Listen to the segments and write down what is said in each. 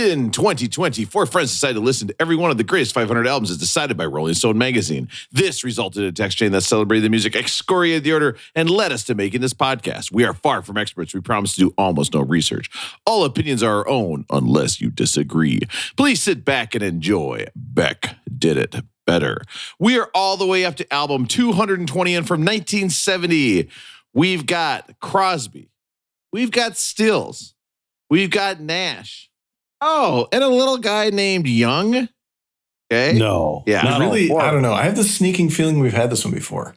In 2020, four friends decided to listen to every one of the greatest 500 albums as decided by Rolling Stone magazine. This resulted in a text chain that celebrated the music, excoriated the order, and led us to making this podcast. We are far from experts. We promise to do almost no research. All opinions are our own, unless you disagree. Please sit back and enjoy. Beck did it better. We are all the way up to album 220, and from 1970, we've got Crosby. We've got Stills. We've got Nash. Oh, and a little guy named Young. Okay. No. Yeah. Really, I don't know. I have this sneaking feeling we've had this one before.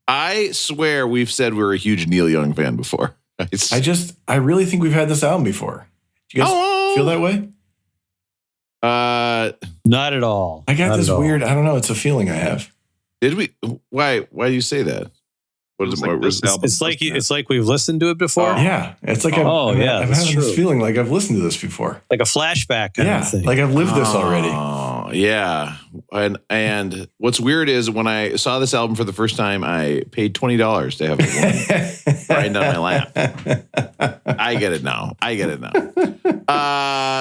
I swear we've said we're a huge Neil Young fan before. I really think we've had this album before. Do you guys feel that way? Not at all. I got this weird, I don't know. It's a feeling I have. Did we? Why do you say that? What is it's like we've listened to it before. Yeah, it's like I'm having this feeling like I've listened to this before, like a flashback kind of thing. Like I've lived this already. Oh yeah, and what's weird is when I saw this album for the first time, I paid $20 to have it right down my lap. I get it now.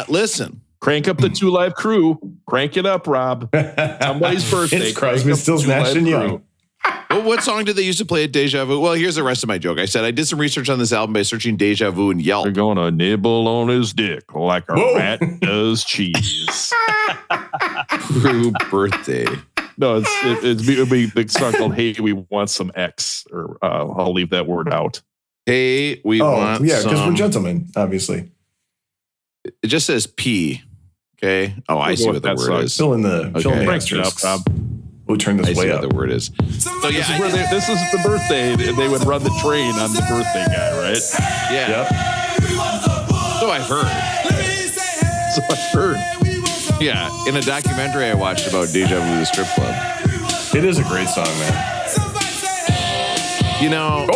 Listen. Crank up the Two Live Crew. Crank it up, Rob. Somebody's birthday. It's Crosby Stills, Nash Young. Well, what song did they used to play at Deja Vu? Well, here's the rest of my joke. I said I did some research on this album by searching Deja Vu and Yelp. They're gonna nibble on his dick like a rat does cheese. True birthday. No, it'd be a big song called "Hey, We Want Some X," or I'll leave that word out. Hey, we want because we're gentlemen, obviously. It just says P. Okay. Oh, I see what the word is. Fill in the asterisks. We'll turn this way up. I see what the word is. So yeah, this is the birthday. They would run the train on the birthday guy, right? Yeah. Yep. So I've heard. Yeah. In a documentary I watched about Deja Vu, the strip club. It is a great song, man. You know,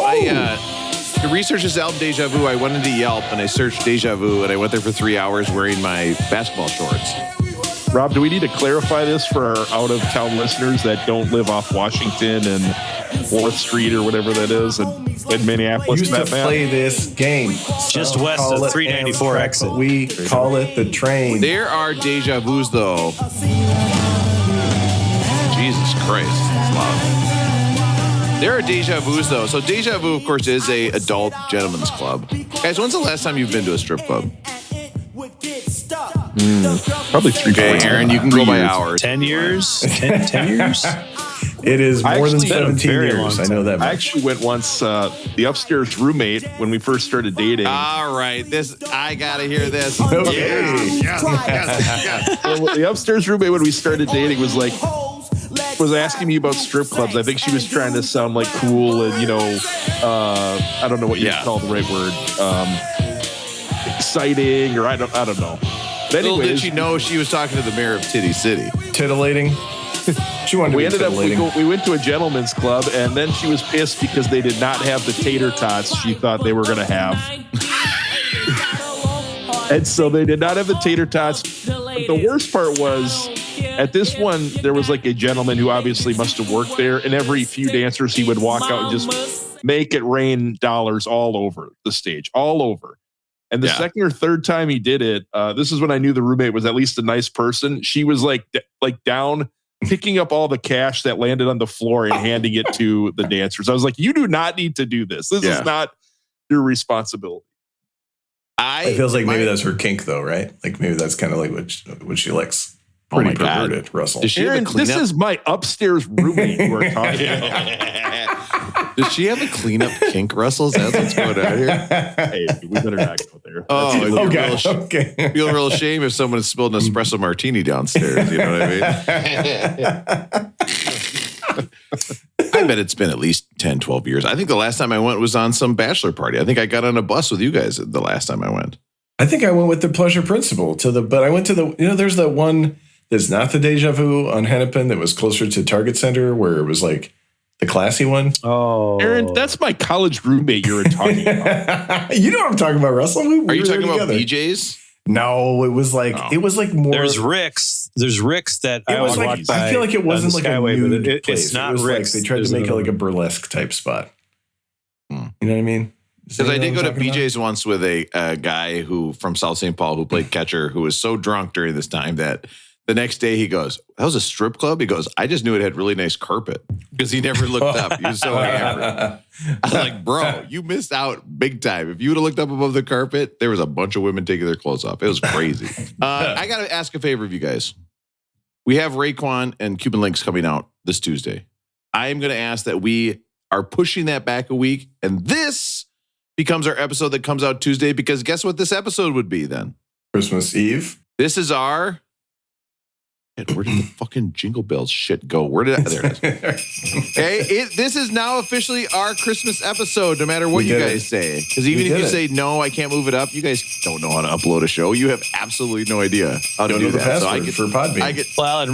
to research this album, Deja Vu, I went into Yelp and I searched Deja Vu and I went there for 3 hours wearing my basketball shorts. Rob, do we need to clarify this for our out-of-town listeners that don't live off Washington and 4th Street or whatever that is in Minneapolis? Used to play this game. Just west of 394 exit. We call it the train. There are Deja Vus, though. Jesus Christ. That's loud. There are Deja Vus, though. So Deja Vu, of course, is a adult gentleman's club. Guys, when's the last time you've been to a strip club? Probably 3 Okay, Aaron, you can go by hours. 10 years? 10 years? It is more than 17 years. I know that much. I actually went once, the upstairs roommate, when we first started dating. All right. I got to hear this. Okay. Yes. Well, the upstairs roommate, when we started dating, was asking me about strip clubs. I think she was trying to sound like cool and, I don't know what you call the right word. Exciting, or I don't know. But Little did she know she was talking to the mayor of Titty City. Titillating. She wanted to be titillating. We went to a gentleman's club, and then she was pissed because they did not have the tater tots she thought they were going to have. And so they did not have the tater tots. But the worst part was, at this one, there was like a gentleman who obviously must have worked there, and every few dancers he would walk out and just make it rain dollars all over the stage, all over. And the second or third time he did it, this is when I knew the roommate was at least a nice person. She was like down, picking up all the cash that landed on the floor and handing it to the dancers. I was like, you do not need to do this. This is not your responsibility. It feels like maybe that's her kink, though, right? Like maybe that's kind of like what she likes. Pretty perverted, Russell. Aaron, this is my upstairs roommate we're talking about. Does she have a cleanup kink, Russell? That's what's going on here. Hey, we better not go there. Okay. Feel real shame if someone spilled an espresso martini downstairs. You know what I mean? I bet it's been at least 10, 12 years. I think the last time I went was on some bachelor party. I think I got on a bus with you guys the last time I went. I think I went with the Pleasure Principle but I went to there's that one that's not the Deja Vu on Hennepin that was closer to Target Center where it was like the classy one. Oh, Aaron, that's my college roommate you were talking about. You know what I'm talking about, Russell? Are you talking about BJ's? No, it was like more. There's Rick's. There's Rick's that I was like. I feel like it wasn't like Skyway, a nude place. It's not it was Rick's. Like they tried to make it like a burlesque type spot. You know what I mean? Because I did go to BJ's once with a guy who from South St. Paul who played catcher who was so drunk during this time that the next day he goes, that was a strip club? He goes, I just knew it had really nice carpet because he never looked up. He was so hammered. I was like, bro, you missed out big time. If you would have looked up above the carpet, there was a bunch of women taking their clothes off. It was crazy. I got to ask a favor of you guys. We have Raekwon and Cuban Linx coming out this Tuesday. I am going to ask that we are pushing that back a week. And this becomes our episode that comes out Tuesday because guess what this episode would be then? Christmas Eve. This is our... Where did the fucking jingle bells shit go? Where did there it is. Okay, this is now officially our Christmas episode, no matter what you guys say. Because even if you say, no, I can't move it up, you guys don't know how to upload a show. You have absolutely no idea how to do that. So I get for Podbean. Well,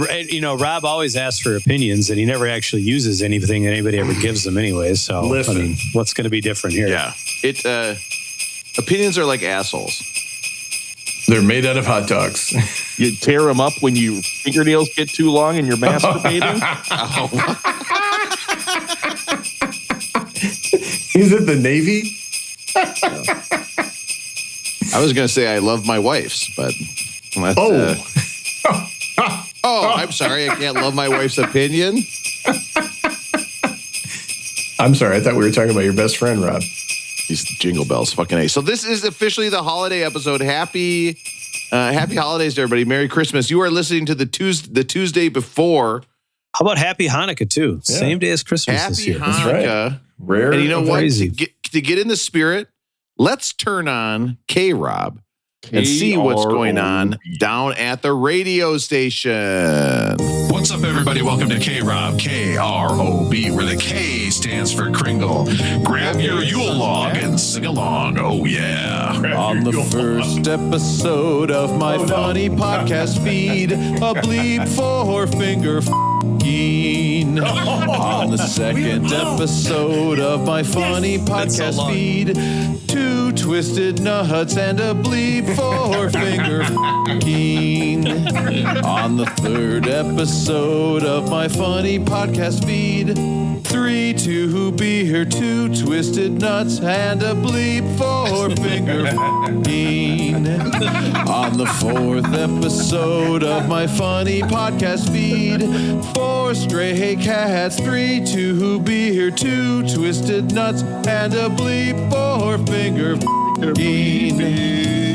Rob always asks for opinions, and he never actually uses anything that anybody ever gives him anyway. So, listen. I mean, what's going to be different here? Yeah. Opinions are like assholes. They're made out of hot dogs. You tear them up when your fingernails get too long and you're masturbating. He's at the Navy. I was going to say I love my wife's, but I'm sorry. I can't love my wife's opinion. I'm sorry. I thought we were talking about your best friend, Rob. These jingle bells, fucking A. So this is officially the holiday episode. Happy holidays to everybody. Merry Christmas. You are listening to the Tuesday before. How about Happy Hanukkah too? Yeah. Same day as Christmas this year. Happy Hanukkah. Right. Rare. And you know what? Crazy. To get in the spirit, let's turn on K-Rob and see what's going on down at the radio station. What's up, everybody? Welcome to K-Rob, K-R-O-B, where the K stands for Kringle. Grab your Yule log and sing along. Oh, yeah. On the first episode of my funny podcast feed, a bleep for finger f***ing. On the second episode of my funny podcast feed, 2 twisted nuts and a bleep for finger f***ing. On the third episode of my funny podcast feed, 3 2 beer, 2 twisted nuts and a bleep for finger f***ing. On the fourth episode of my funny podcast feed, 4 stray cats, 3 2 beer, 2 twisted nuts and a bleep for finger f***ing.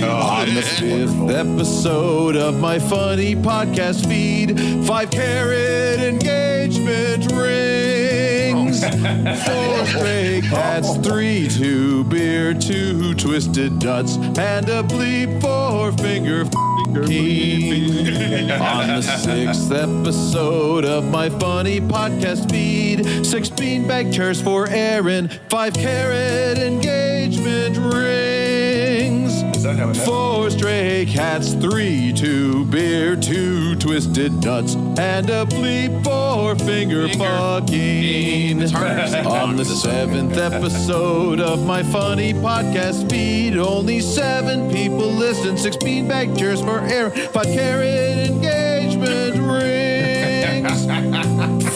On the fifth episode of my funny podcast feed, 5 carat engagement rings, 4 stray cats, 3 2 beer, 2 twisted nuts, and a bleep for finger f***ing. On the sixth episode of my funny podcast feed, 6 beanbag chairs for Aaron, 5 carat engagement rings, 4 stray cats, 3 2 beer, 2 twisted nuts, and a bleep for finger fucking. On the 7th episode of my funny podcast feed, only 7 people listen, 6 beanbag chairs for air, 5 carat engagement rings,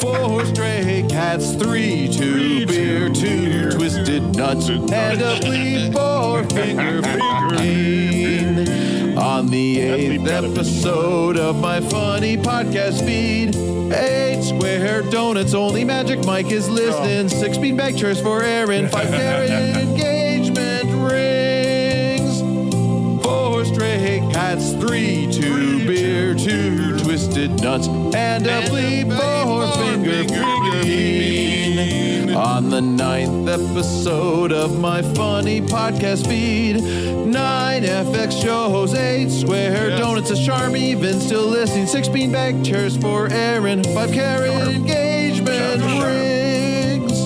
4 stray cats, 3 2 beer, 2 twisted nuts, and a bleep for finger fucking. On the 8th episode of my funny podcast feed, 8 square donuts, only Magic Mike is listening, 6 beanbag chairs for Aaron, 5 carat engagement rings, 4 stray cats, 3 2 beer, 2 twisted nuts, and a bleep for finger fucking. On the 9th episode of my funny podcast feed, 9 FX shows, 8 square donuts, a charm even still listening, 6 beanbag chairs for Aaron, 5 carat engagement rings,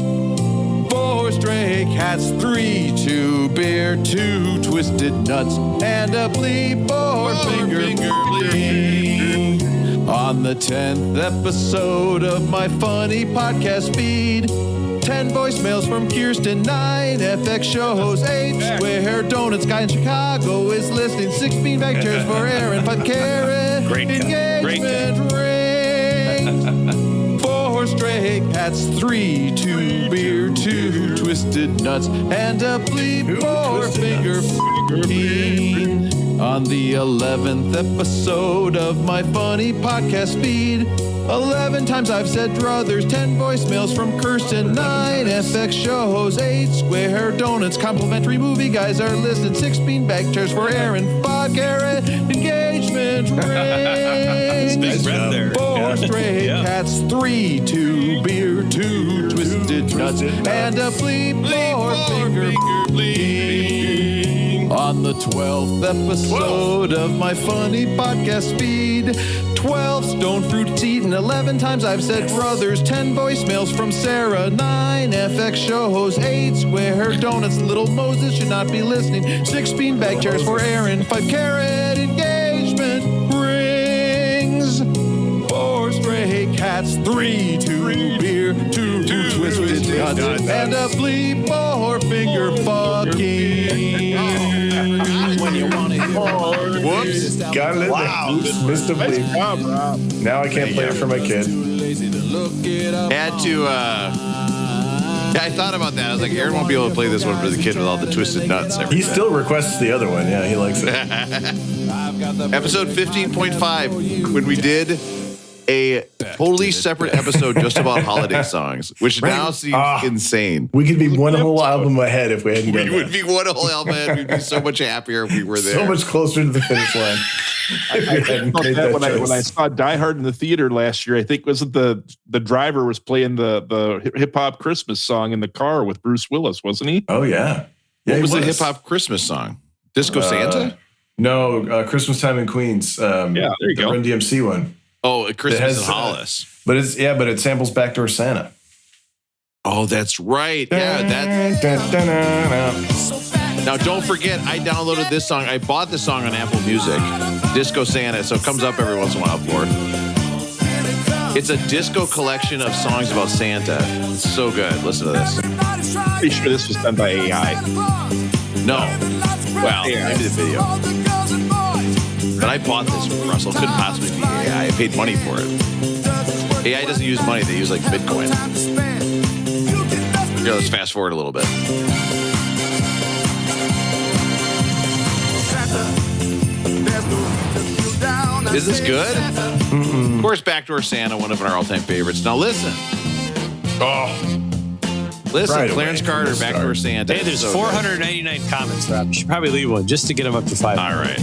4 stray cats, 3 2 beer, 2 twisted nuts, and a bleep for finger bleeding. On the 10th episode of my funny podcast feed, 10 voicemails from Kirsten, 9 FX shows, 8 square donuts, guy in Chicago is listening, 6 beanbag chairs for Aaron, 5 carat engagement rings, 4 stray cats, cats, 3, 2 beer, 2 twisted nuts, and a bleep four-finger fiend. On the 11th episode of my funny podcast feed, 11 times I've said druthers, 10 voicemails from Kirsten, 9 FX shows, 8 square donuts, complimentary movie guys are listed, 6 beanbag chairs for Aaron, 5 carrot engagement rings, Big breath there. 4 stray cats, 3, 2 beer, 2 twisted nuts, and a bleep four-finger bleep. On the 12th episode of my funny podcast feed, 12 stone fruits eaten, 11 times I've said brothers, 10 voicemails from Sarah, 9 FX shows, 8 square donuts, little Moses should not be listening, 6 beanbag chairs for Aaron, 5 carrot engagement rings, 4 stray cats, 3, 2 beer, 2 twisted nuts, and a bleep four-finger fucking. When you want it. Whoops. Got it in there. Missed a bleep. Now I can't play it for my kid. Had to, I thought about that. I was like, Aaron won't be able to play this one for the kid with all the twisted nuts. He still requests the other one. Yeah, he likes it. Episode 15.5, when we did a totally separate episode just about holiday songs, which now seems insane. We could be one whole album ahead if we hadn't done We would be one whole album ahead. We'd be so much happier if we were there. So much closer to the finish line. When I saw Die Hard in the theater last year, I think wasn't the driver was playing the hip hop Christmas song in the car with Bruce Willis, wasn't he? Oh yeah. What was the hip hop Christmas song? Disco Santa? No, Christmas Time in Queens. Yeah, there you go. Run DMC one. Oh, Christmas in Hollis. But it samples Backdoor Santa. Oh, that's right. Yeah, Now, don't forget, I downloaded this song. I bought this song on Apple Music, Disco Santa, so it comes up every once in a while for it. It's a disco collection of songs about Santa. It's so good. Listen to this. Pretty sure this was done by AI. No. Well, maybe the video. But I bought this from Russell. Couldn't possibly be AI. I paid money for it. AI doesn't use money. They use like Bitcoin. Here, let's fast forward a little bit. Is this good? Mm-mm. Of course, Backdoor Santa, one of our all-time favorites. Now listen. Listen, right Clarence Carter, Backdoor Santa. Hey, there's 499 comments, Rob. You should probably leave one just to get them up to 5. All right.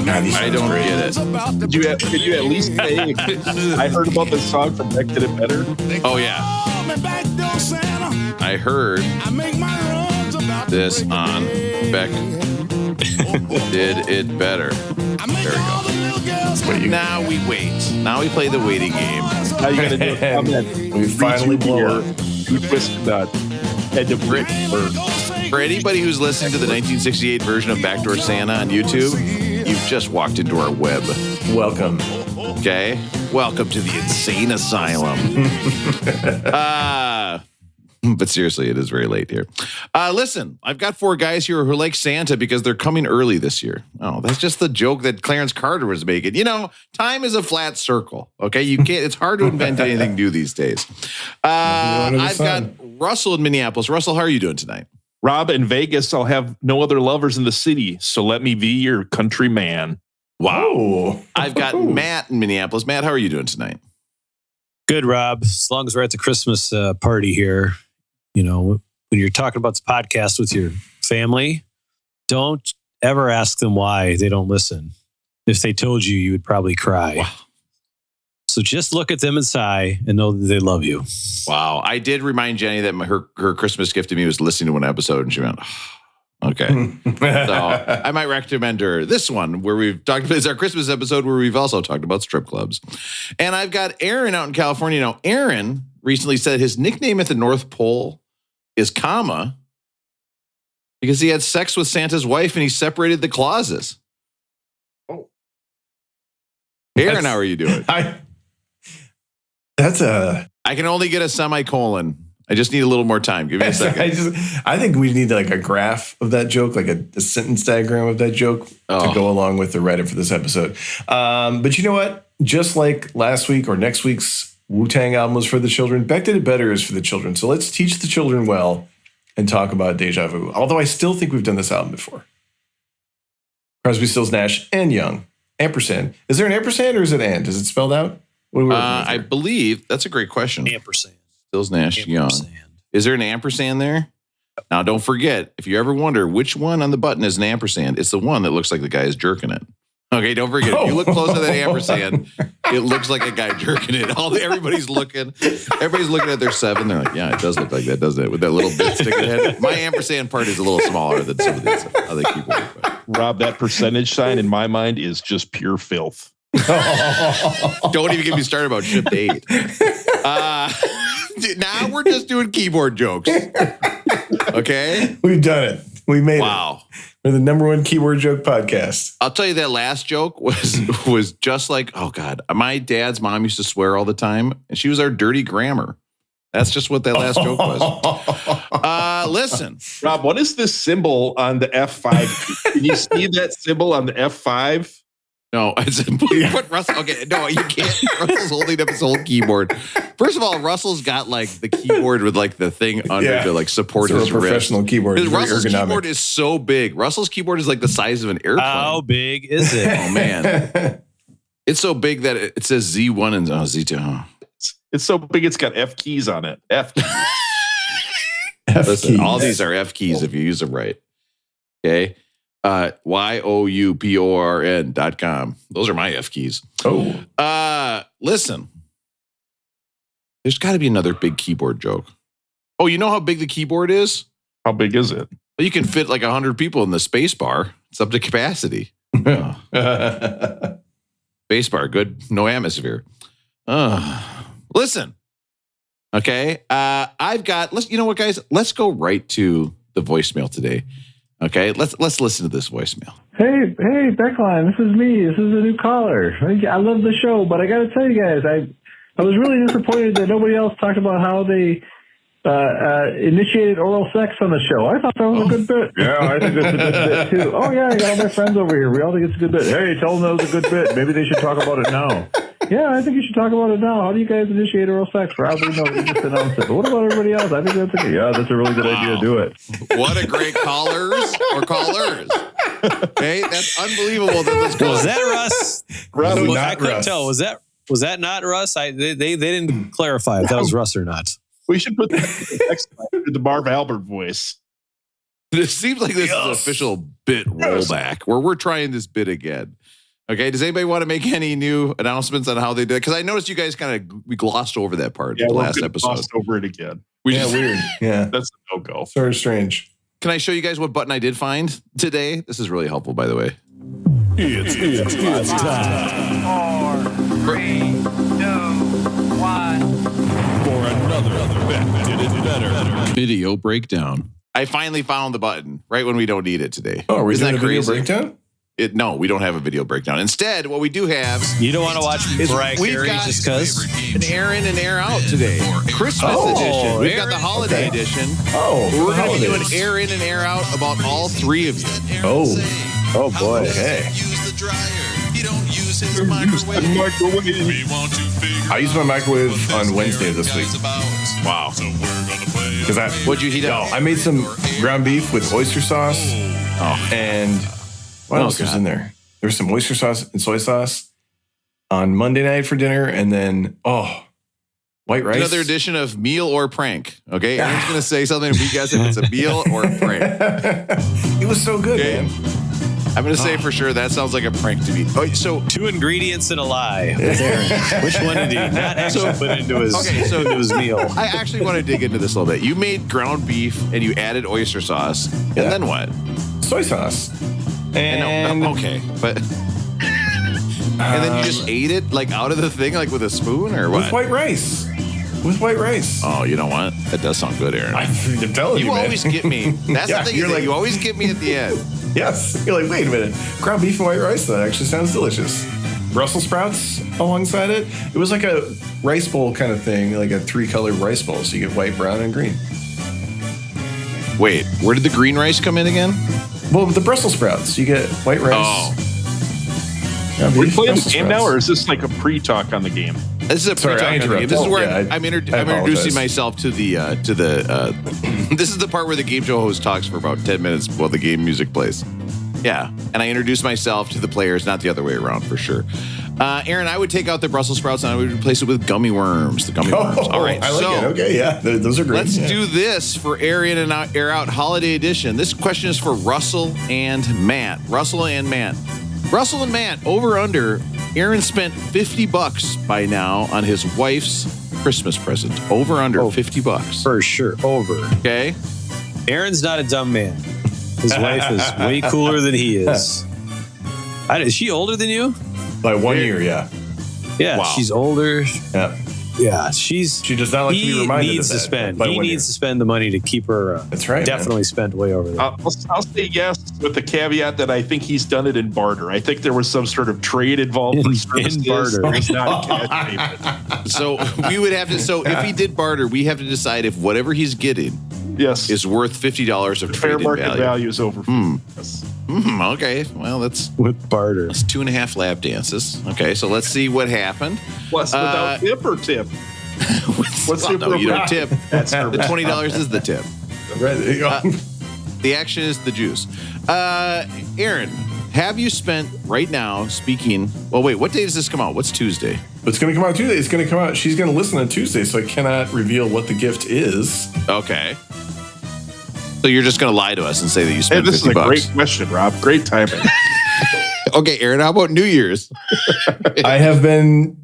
I don't get it. Could you at least say, I heard about this song from Beck Did It Better? Oh, yeah. I heard this on Beck Did It Better. There we go. Now we wait. Now we play the waiting game. How you gonna do it? We finally blow up. You twisted that. Head to Brit. For anybody who's listening to the 1968 version of Backdoor Santa on YouTube, you've just walked into our web. Welcome. Okay? Welcome to the insane asylum. But seriously, it is very late here. Listen, I've got 4 guys here who like Santa because they're coming early this year. Oh, that's just the joke that Clarence Carter was making. You know, time is a flat circle. Okay, you can't. It's hard to invent anything new these days. I've got Russell in Minneapolis. Russell, how are you doing tonight? Rob, in Vegas, I'll have no other lovers in the city, so let me be your country man. Wow. I've got Matt in Minneapolis. Matt, how are you doing tonight? Good, Rob. As long as we're at the Christmas party here, you know, when you're talking about the podcast with your family, don't ever ask them why they don't listen. If they told you, you would probably cry. Wow. So just look at them and sigh and know that they love you. Wow. I did remind Jenny that her Christmas gift to me was listening to one episode, and she went, okay. So I might recommend her this one where we've talked about, it's our Christmas episode where we've also talked about strip clubs. And I've got Aaron out in California. Now, Aaron recently said his nickname at the North Pole is Comma because he had sex with Santa's wife and he separated the clauses. Oh. Aaron, how are you doing? I can only get a semicolon. I just need a little more time. Give me a second. I think we need like a graph of that joke, like a sentence diagram of that joke to go along with the writer for this episode. But you know what? just like last week or next week's Wu-Tang album was for the children, Beck Did It Better is for the children. So let's teach the children well and talk about Deja Vu. Although I still think we've done this album before. Crosby, Stills, Nash, and Young. Ampersand. Is there an ampersand or is it and? Is it spelled out? What are we working with I here? believe that's a great question. Ampersand. Stills, Nash, Young. Is there an ampersand there? Now, don't forget, if you ever wonder which one on the button is an ampersand, it's the one that looks like the guy is jerking it. Okay, don't forget. If you look close to that ampersand, it looks like a guy jerking it. Everybody's looking at their 7. They're like, yeah, it does look like that, doesn't it? With that little bit sticking ahead. My ampersand part is a little smaller than some of these other keyboards. Rob, that percentage sign in my mind is just pure filth. Don't even get me started about shift 8. Now we're just doing keyboard jokes. Okay? We've done it. We made it. Wow. We're the #1 keyboard joke podcast. I'll tell you that last joke was just like, oh God, my dad's mom used to swear all the time, and she was our dirty grammar. That's just what that last joke was. Listen. Rob, what is this symbol on the F5? Can you see that symbol on the F5? No, it's put Russell. Okay, no, you can't. Russell's holding up his whole keyboard. First of all, Russell's got like the keyboard with like the thing under to like support So his a professional wrist. keyboard. Very Russell's ergonomic. keyboard is so big. Russell's keyboard is like the size of an airplane. How big is it? Oh man, it's so big that it says Z1 and Z2. Oh. It's so big, it's got F keys on it. F keys. Listen, all these are F keys if you use them right. Okay. YOUPORN.com. Those are my F keys. Oh. Listen. There's got to be another big keyboard joke. Oh, you know how big the keyboard is? How big is it? Well, you can fit like 100 people in the space bar. It's up to capacity. Space bar, good. No atmosphere. Listen. Okay. You know what, guys? Let's go right to the voicemail today. Okay, let's listen to this voicemail. Hey, Beckline, this is me. This is a new caller. I love the show, but I got to tell you guys, I was really disappointed that nobody else talked about how they initiated oral sex on the show. I thought that was a good bit. Yeah, I think it's a good bit too. Oh yeah, I got all my friends over here. We all think it's a good bit. Hey, tell them that was a good bit. Maybe they should talk about it now. Yeah, I think you should talk about it now. How do you guys initiate oral sex? Probably no, you just announced it. But what about everybody else? I think that's that's a really good idea. Do it. What a great callers. Okay, that's unbelievable that this Was that Russ? Russ, I not couldn't Russ. tell. Was that not Russ? They didn't clarify if that was Russ or not. We should put that next to the Marv Albert voice. It seems like this is an official bit rollback where we're trying this bit again. Okay, does anybody want to make any new announcements on how they did it? Because I noticed you guys we glossed over that part in the last episode. Glossed over it again. Weird. Yeah. That's a no-go. Sort of strange. Can I show you guys what button I did find today? This is really helpful, by the way. It's time 4, 3, 2, 1. for another Beck Did It Better. Video breakdown. I finally found the button right when we don't need it today. Oh, are we Isn't doing a that video crazy? breakdown? No, we don't have a video breakdown. Instead, what we do have You don't want to watch Mariah we've Carey got just because? an air in and air out today. Christmas edition. We've got the holiday edition. Oh, We're going to be doing holidays. air in and air out about all 3 of you. Oh boy. Okay. I used my microwave on Wednesday this week. Wow. Because What'd you heat up? I made some ground beef with oyster sauce. And what else was in there? There was some oyster sauce and soy sauce on Monday night for dinner, and then white rice. Another edition of meal or prank. Okay, Aaron's going to say something. And we guess if it's a meal or a prank. It was so good, Okay. man. I'm going to say for sure that sounds like a prank to me. Oh, so 2 ingredients and a lie with Aaron. Which one did he not actually put into his into his meal? I actually want to dig into this a little bit. You made ground beef and you added oyster sauce, and then what? Soy sauce. And Okay, but and then you just ate it like out of the thing, like with a spoon or what? with white rice. With white rice. Oh, you know what? That does sound good, Aaron. I'm telling you, You man. always get me. That's Yeah, the thing. you're Is that like- you always get me at the end. Yes. You're like, wait a minute. Ground beef and white rice, that actually sounds delicious. Brussels sprouts alongside it. It was like a rice bowl kind of thing, like a 3-colored rice bowl. So you get white, brown, and green. Wait, where did the green rice come in again? Well, with the Brussels sprouts, you get white rice. Oh. Yeah, We beef, playing the Brussels game now, sprouts. or is this like a pre-talk on the game? This is a Sorry, I pre-talk on the game. interrupted. This is where Yeah, I'm I introducing apologize. myself to the this is the part where the game show host talks for about 10 minutes while the game music plays. Yeah, and I introduce myself to the players, not the other way around for sure. Aaron, I would take out the Brussels sprouts and I would replace it with gummy worms. The gummy worms. All right, I like so it. Okay, yeah, those are great. let's Yeah. do this for Air In and Air Out Holiday Edition. This question is for Russell and Matt. Russell and Matt, over under. Aaron spent $50 by now on his wife's Christmas present. Over under $50. For sure. Over. Okay. Aaron's not a dumb man. His wife is way cooler than he is. Is she older than you? By 1 year, yeah. Yeah, Wow. she's older. Yeah. Yeah, She does not like to be reminded needs of to that. spend. by He 1 year. needs to spend the money to keep her. That's right, man. Definitely spent way over there. I'll say yes with the caveat that I think he's done it in barter. I think there was some sort of trade involved for services. barter. It was not a cash payment. So we would have to. So if he did barter, we have to decide if whatever he's getting Yes. is worth $50 of fair trade-in market value. value is over. Yes. Okay. Well, that's With barter. 2.5 lap dances. Okay. So let's see what happened. Plus, without tip or tip? What's Well, no, you don't tip. That's The $20 is the tip. Right, there you go. The action is the juice. Aaron, have you spent right now speaking? Well, wait. What day does this come out? What's Tuesday? It's going to come out Tuesday. It's going to come out. She's going to listen on Tuesday, so I cannot reveal what the gift is. Okay. So you're just going to lie to us and say that you Hey, spent this is a $50. great question, Rob. Great timing. Okay, Aaron. How about New Year's? I have been.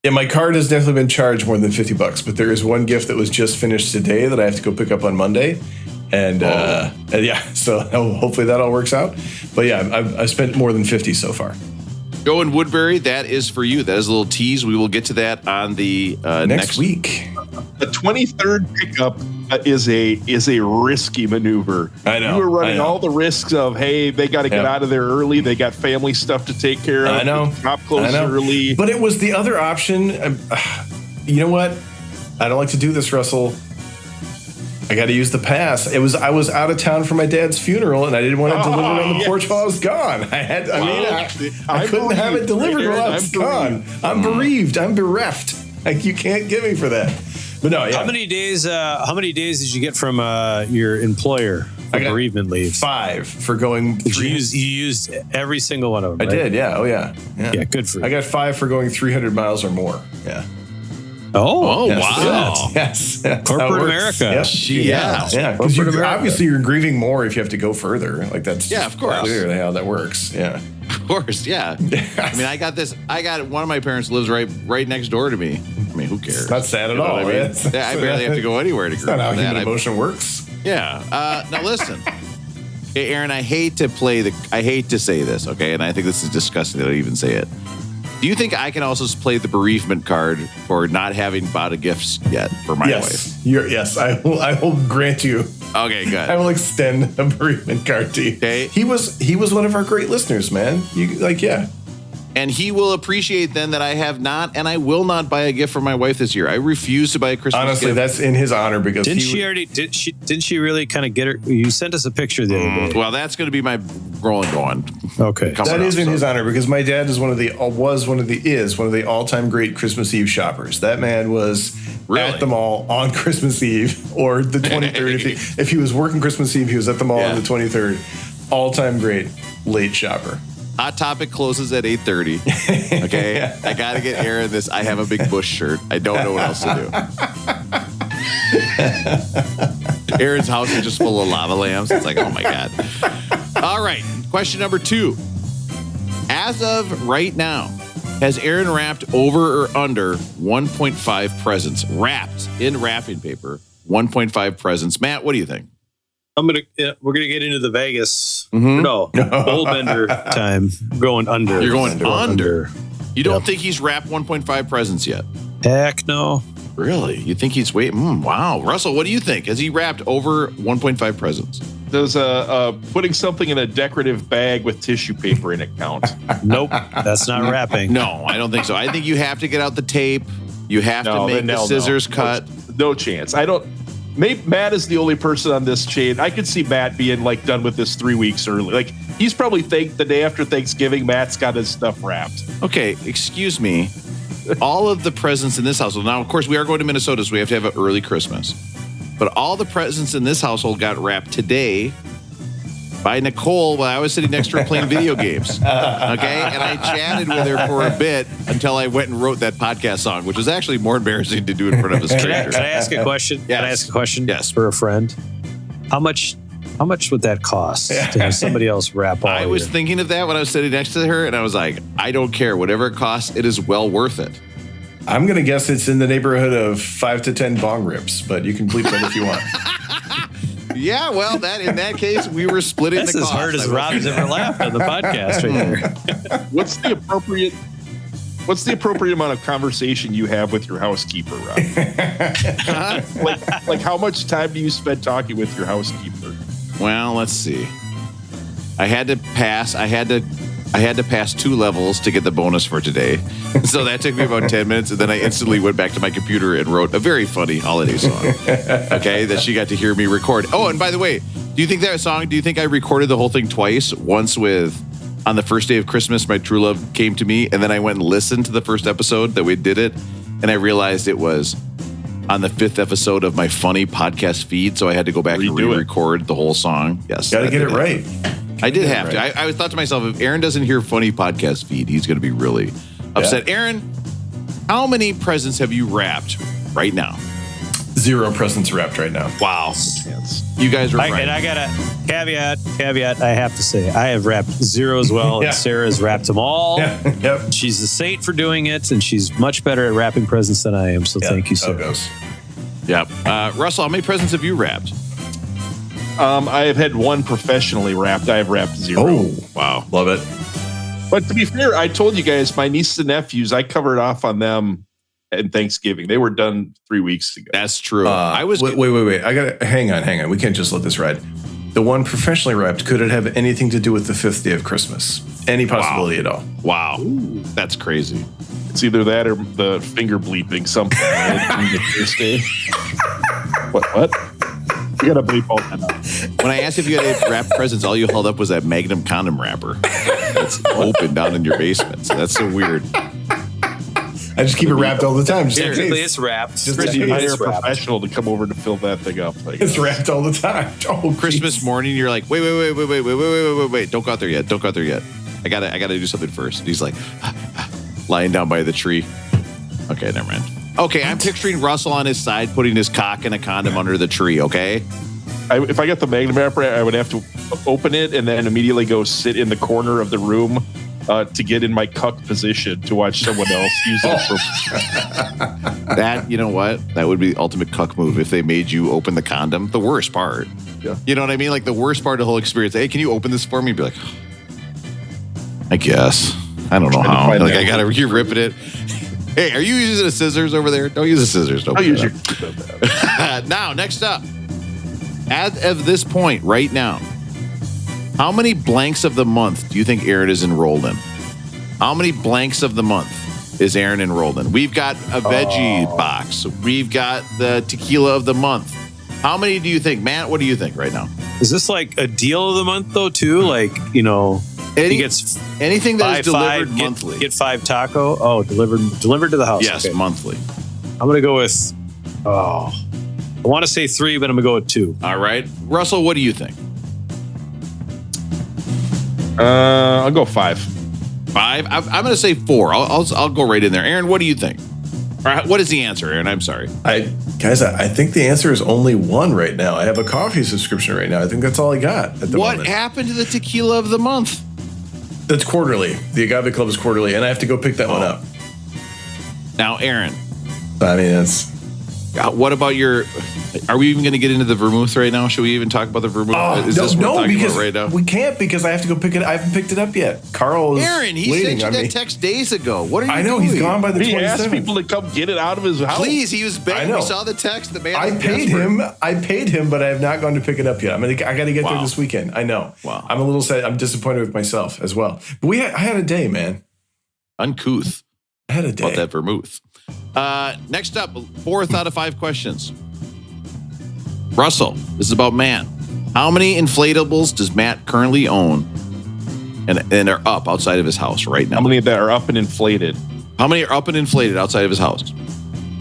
Yeah, my card has definitely been charged more than $50, but there is one gift that was just finished today that I have to go pick up on Monday, and yeah, so hopefully that all works out. But yeah, I've spent more than 50 so far. Joe in Woodbury, that is for you. That is a little tease. We will get to that on the Next week. The 23rd pickup is a risky maneuver. I know. You were I running know. all the risks of, hey, they got to get Yeah. out of there early. They got family stuff to take care of. I know. Shop closed I know. early. But it was the other option. You know what? I don't like to do this, Russell. I got to use the pass. I was out of town for my dad's funeral, and I didn't want to deliver it on the porch while I was gone. I couldn't have it delivered while I was gone. I'm bereaved. I'm bereft. Like, you can't get me for that. But no, yeah. How many days did you get from your employer for I got bereavement leave? 5 for going. Did you used every single one of them? I right? did. Yeah. Oh yeah. Yeah, good for you. I got 5 for going 300 miles or more. Yeah. Oh, Yes. wow. Yes. That's Corporate how it works. America. Yep. Yeah. Yeah. Because Corporate America. obviously you're grieving more if you have to go further. Like that's Yeah, just of course. clear how that works. Yeah. Of course, yeah. I mean, I got one of my parents lives right next door to me. I mean, who cares? It's not sad at You know all. what I mean? It's- Yeah, I barely have to go anywhere to That's grieve not how for human that. emotion works. Yeah. Now listen. Hey, Aaron, I hate to say this, okay? And I think this is disgusting that I even say it. Do you think I can also play the bereavement card for not having bought a gift yet for my wife? Yes. I will grant you. Okay, good. I will extend a bereavement card to you. Okay. He was one of our great listeners, man. Yeah. And he will appreciate then that I have not, and I will not buy a gift for my wife this year. I refuse to buy a Christmas Honestly, gift. that's in his honor because Didn't she really kind of get her? You sent us a picture the other day. Well, that's going to be my rolling going. Okay. coming That up, is in so. his honor because my dad is one of the all-time great Christmas Eve shoppers. That man was Really? at the mall on Christmas Eve or the 23rd. if he was working Christmas Eve, he was at the mall on the 23rd. All-time great late shopper. Hot Topic closes at 8:30. Okay, I got to get Aaron this. I have a big Bush shirt. I don't know what else to do. Aaron's house is just full of lava lamps. It's like, oh my god. All right, question number 2. As of right now, has Aaron wrapped over or under 1.5 presents? Wrapped in wrapping paper, 1.5 presents. Matt, what do you think? We're gonna get into the Vegas. No, Bold Bender time. Going under. You're going under. You don't Yep. think he's wrapped 1.5 presents yet? Heck no. Really? You think he's waiting? Wow. Russell, what do you think? Has he wrapped over 1.5 presents? Does putting something in a decorative bag with tissue paper in it count? Nope. That's not wrapping. No, I don't think so. I think you have to get out the tape. You have to make the scissors cut. No chance. I don't. Maybe Matt is the only person on this chain. I could see Matt being like done with this 3 weeks early. Like he's probably the day after Thanksgiving, Matt's got his stuff wrapped. Okay, excuse me. All of the presents in this household. Now, of course, we are going to Minnesota, so we have to have an early Christmas. But all the presents in this household got wrapped today by Nicole while I was sitting next to her playing video games. Okay? And I chatted with her for a bit until I went and wrote that podcast song, which was actually more embarrassing to do in front of a stranger. Can I ask a question? Yes. Can I ask a question? Yes. For a friend. How much would that cost to have somebody else wrap all I was thinking of that when I was sitting next to her, and I was like, I don't care. Whatever it costs, it is well worth it. I'm going to guess it's in the neighborhood of 5 to 10 bong rips, but you can bleep that if you want. Yeah, well, in that case, we were splitting That's the as cost. hard as Rob's ever laughed on the podcast right there. What's the appropriate amount of conversation you have with your housekeeper, Rob? like how much time do you spend talking with your housekeeper? Well, let's see. I had to pass 2 levels to get the bonus for today. So that took me about 10 minutes, and then I instantly went back to my computer and wrote a very funny holiday song. Okay, that she got to hear me record. Oh, and by the way, do you think I recorded the whole thing twice? Once with On the First Day of Christmas, My True Love Came to Me, and then I went and listened to the first episode that we did it, and I realized it was on the 5th episode of my funny podcast feed, so I had to go back and re-record the whole song. Yes. Got to get it right. I did have to. I thought to myself, if Aaron doesn't hear funny podcast feed, he's going to be really upset. Yeah. Aaron, how many presents have you wrapped right now? 0 presents wrapped right now. Wow. You guys are right. And I got a caveat, I have to say, I have wrapped 0 as well, and Sarah's wrapped them all. Yeah. Yep. She's a saint for doing it, and she's much better at wrapping presents than I am, so thank you, Sarah. Yep. Russell, how many presents have you wrapped? I have had 1 professionally wrapped. I have wrapped 0. Oh, wow. Love it. But to be fair, I told you guys, my nieces and nephews, I covered off on them at Thanksgiving. They were done 3 weeks ago. That's true. Wait. I got to hang on. We can't just let this ride. The 1 professionally wrapped, could it have anything to do with the 5th day of Christmas? Any possibility at all? Wow. Ooh. That's crazy. It's either that or the finger bleeping something. The first day. What? You gotta bleep all that out. When I asked if you had wrapped presents, all you held up was that Magnum condom wrapper. It's open down in your basement. So that's so weird. I just keep it wrapped all the time. Typically, it's wrapped. Just hire a professional to come over to fill that thing up. It's wrapped all the time. Oh, Christmas morning, you're like, wait. Don't go out there yet. I gotta do something first. And he's like, lying down by the tree. Okay, never mind. Okay, I'm picturing Russell on his side, putting his cock in a condom under the tree, okay? If I got the Magnum wrapper, I would have to open it and then immediately go sit in the corner of the room to get in my cuck position to watch someone else use it. That, you know what? That would be the ultimate cuck move if they made you open the condom. The worst part. Yeah. You know what I mean? Like the worst part of the whole experience. Hey, can you open this for me? Be like, I guess. I don't know how. Like, you're ripping it. Hey, are you using the scissors over there? Don't use the scissors. I'll use your. Now, next up. As of this point, right now, how many blanks of the month do you think Aaron is enrolled in? How many blanks of the month is Aaron enrolled in? We've got a veggie box. We've got the tequila of the month. How many do you think? Matt, what do you think right now? Is this like a deal of the month, though, too? Like, he gets anything that is delivered monthly. Get 5 taco. Oh, delivered to the house. Yes, okay. Monthly. I'm going to go with, I want to say 3, but I'm going to go with 2. All right. Russell, what do you think? I'll go 5. 5? I'm going to say 4. I'll go right in there. Aaron, what do you think? Or what is the answer, Aaron? I'm sorry. I think the answer is only 1 right now. I have a coffee subscription right now. I think that's all I got at the moment. What happened to the tequila of the month? That's quarterly. The Agave Club is quarterly, and I have to go pick that one up. Now, Aaron. I mean, that's... What about your... Are we even going to get into the vermouth right now? Should we even talk about the vermouth? Is this what we're talking about right now? We can't because I have to go pick it. I haven't picked it up yet. Carl is Aaron, he sent you that text days ago. What are you doing? I know, he's gone by the 27th. He asked people to come get it out of his house. Please, he was begging. We saw the text. The man I paid him, but I have not gone to pick it up yet. I got to get there this weekend. I know. Wow. I'm a little sad. I'm disappointed with myself as well. But I had a day, man. Uncouth. I had a day. About that vermouth. Next up, 4th out of 5 questions. Russell, this is about Matt. How many inflatables does Matt currently own and are up outside of his house right now? How many that are up and inflated? How many are up and inflated outside of his house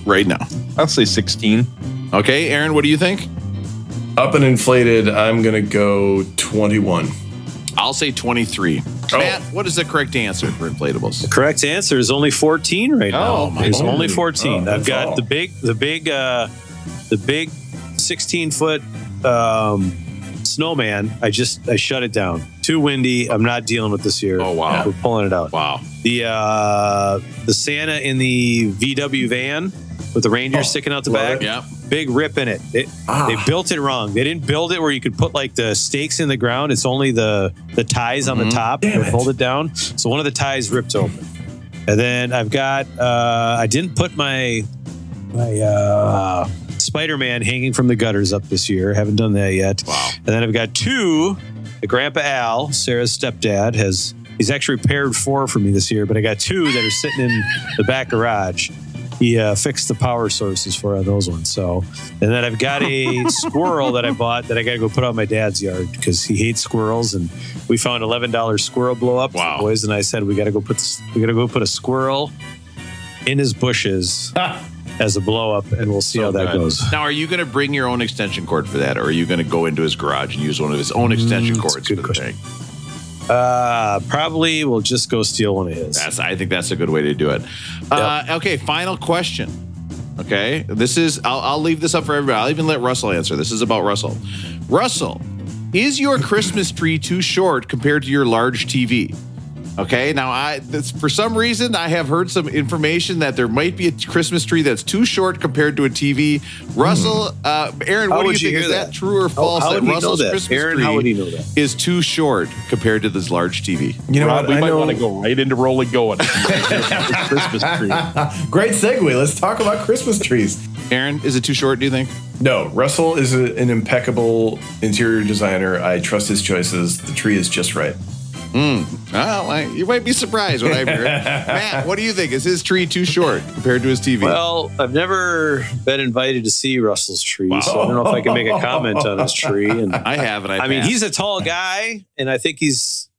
right now? I'll say 16. Okay, Aaron, what do you think? Up and inflated, I'm going to go 21. I'll say 23. Matt, what is the correct answer for inflatables? The correct answer is only 14 right now. Oh, my It's God. only 14. Oh, I've got all. the big 16-foot snowman. I shut it down. Too windy. I'm not dealing with this year. Oh, wow. We're pulling it out. Wow. The Santa in the VW van with the reindeer sticking out the back. Yeah. Big rip in it. They built it wrong. They didn't build it where you could put like the stakes in the ground. It's only the ties on the top that hold it down. So one of the ties ripped open. And then I've got I didn't put my Spider-Man hanging from the gutters up this year. Haven't done that yet. Wow. And then I've got two. The Grandpa Al, Sarah's stepdad, he's actually repaired 4 for me this year, but I got 2 that are sitting in the back garage. He fixed the power sources for those ones. So, and then I've got a squirrel that I bought that I got to go put out in my dad's yard because he hates squirrels. And we found $11 squirrel blow up. Wow. The boys and I said we got to go put a squirrel in his bushes as a blow up, and we'll see how that goes. Now, are you going to bring your own extension cord for that, or are you going to go into his garage and use one of his own extension cords for the thing? Probably we'll just go steal one of his. I think that's a good way to do it. Okay, final question. Okay, I'll leave this up for everybody. I'll even let Russell answer. This is about Russell. Russell, is your Christmas tree too short compared to your large TV? Okay, now for some reason I have heard some information that there might be a Christmas tree that's too short compared to a TV. Russell, Aaron, what do you think? Is that true or false? How that would he know Russell's that? Christmas Aaron, tree how would he know that? is too short compared to this large TV? You know Rob, what? we might want to go right into rolling going. Christmas tree. Great segue. Let's talk about Christmas trees. Aaron, is it too short, do you think? No, Russell is an impeccable interior designer. I trust his choices. The tree is just right. Well, you might be surprised what I'm hearing. Matt, what do you think? Is his tree too short compared to his TV? Well, I've never been invited to see Russell's tree, so I don't know if I can make a comment on his tree. And I have, and I mean, he's a tall guy, and I think he's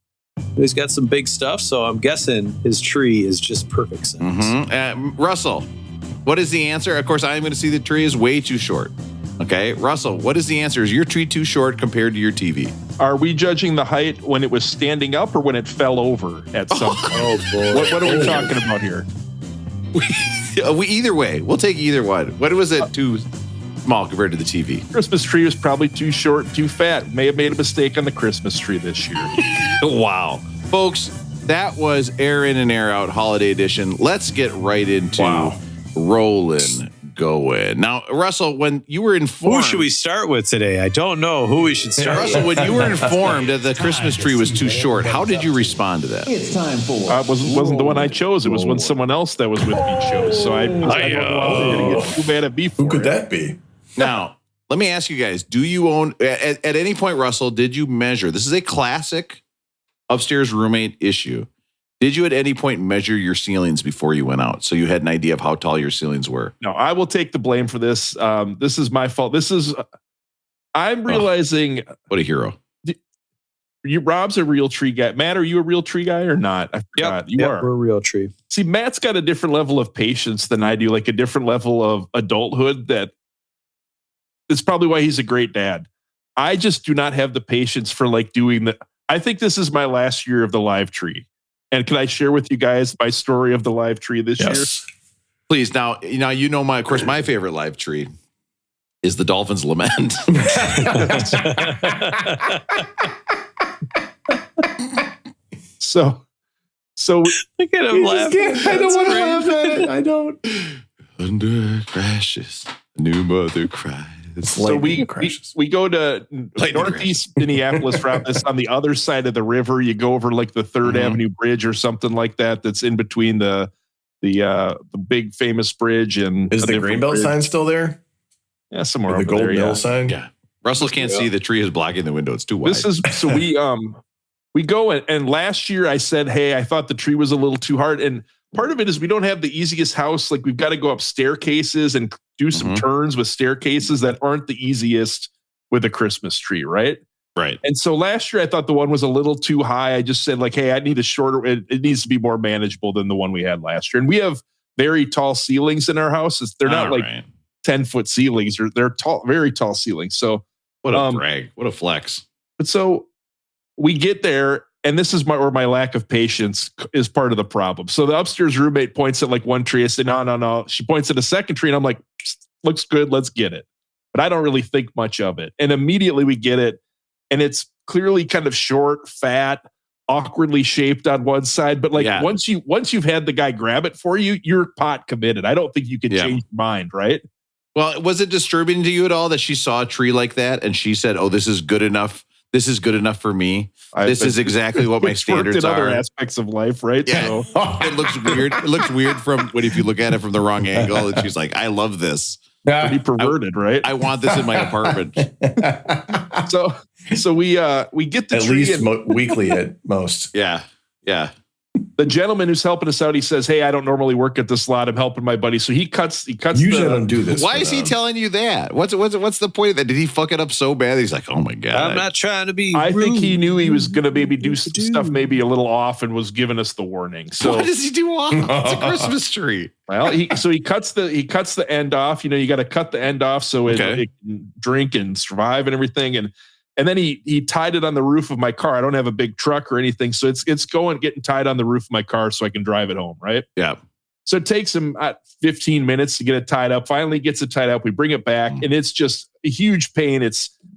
got some big stuff. So I'm guessing his tree is just perfect size. Russell, what is the answer? Of course, I'm going to see the tree is way too short. Okay, Russell, what is the answer? Is your tree too short compared to your TV? Are we judging the height when it was standing up or when it fell over at some point? Oh boy! What are we talking about here? Either way, we'll take either one. What was it too small compared to the TV? Christmas tree was probably too short, too fat. May have made a mistake on the Christmas tree this year. Wow. Folks, that was Air In and Air Out Holiday Edition. Let's get right into rolling. Going. Now, Russell, when you were informed... Who should we start with today? I don't know who we should start with. Russell, when you were informed that the Christmas tree was too short, how did you respond to that? It's time for wasn't the one I chose. It was when someone else that was with me chose. So I don't know how they're going to get too mad at me for Who could it. that be? Now, let me ask you guys, do you own... At any point, Russell, did you measure... This is a classic upstairs roommate issue. Did you at any point measure your ceilings before you went out so you had an idea of how tall your ceilings were? No, I will take the blame for this. This is my fault. I'm realizing... What a hero. Rob's a real tree guy. Matt, are you a real tree guy or not? I forgot. You are. We're a real tree. See, Matt's got a different level of patience than I do, like a different level of adulthood that it's probably why he's a great dad. I just do not have the patience for like doing the... I think this is my last year of the live tree. And can I share with you guys my story of the live tree this year? Please. Now, of course, my favorite live tree is the Dolphins' Lament. So Look at him laughing. I don't want to laugh at it. I don't. Thunder crashes, new mother cries. So we go to northeast Minneapolis, Rob. That's on the other side of the river. You go over like the 3rd Avenue Bridge or something like that. That's in between the big famous bridge and Is the Greenbelt sign still there? Yeah, somewhere The over Gold there. Mill Yeah. sign? Yeah. Russell can't see the tree is blocking the window. It's too wide. This is so we go and last year I said, hey, I thought the tree was a little too hard. And part of it is we don't have the easiest house. Like we've got to go up staircases and do some turns with staircases that aren't the easiest with a Christmas tree, right? Right. And so last year I thought the one was a little too high. I just said like, hey, I need a shorter, it needs to be more manageable than the one we had last year. And we have very tall ceilings in our house. They're not like 10-foot ceilings. They're tall, very tall ceilings. So what a brag. What a flex. But so we get there, and this is where my lack of patience is part of the problem. So the upstairs roommate points at like one tree. I say, no. She points at a second tree, and I'm like, looks good. Let's get it. But I don't really think much of it. And immediately we get it, and it's clearly kind of short, fat, awkwardly shaped on one side. But like once you've had the guy grab it for you, you're pot committed. I don't think you can change your mind, right? Well, was it disturbing to you at all that she saw a tree like that and she said, "Oh, this is good enough. This is good enough for me. This is exactly what my standards are." Other aspects of life, right? Yeah. So. It looks weird. It looks weird if you look at it from the wrong angle. And she's like, "I love this." Pretty perverted, right? I want this in my apartment. So we get the at tree least weekly at most. Yeah. The gentleman who's helping us out, he says, "Hey, I don't normally work at this lot. I'm helping my buddy." So he cuts. Usually I don't do this. Why is he telling you that? What's the point of that? Did he fuck it up so bad? He's like, "Oh my God." I'm not trying to be. I think he knew he was going to maybe do some stuff maybe a little off and was giving us the warning. So what does he do off? It's a Christmas tree. Well, he cuts the end off. You know, you got to cut the end off so it can drink and survive and everything. And then he tied it on the roof of my car. I don't have a big truck or anything, so it's getting tied on the roof of my car so I can drive it home, right? Yeah. So it takes him 15 minutes to get it tied up. Finally gets it tied up. We bring it back, and it's just a huge pain.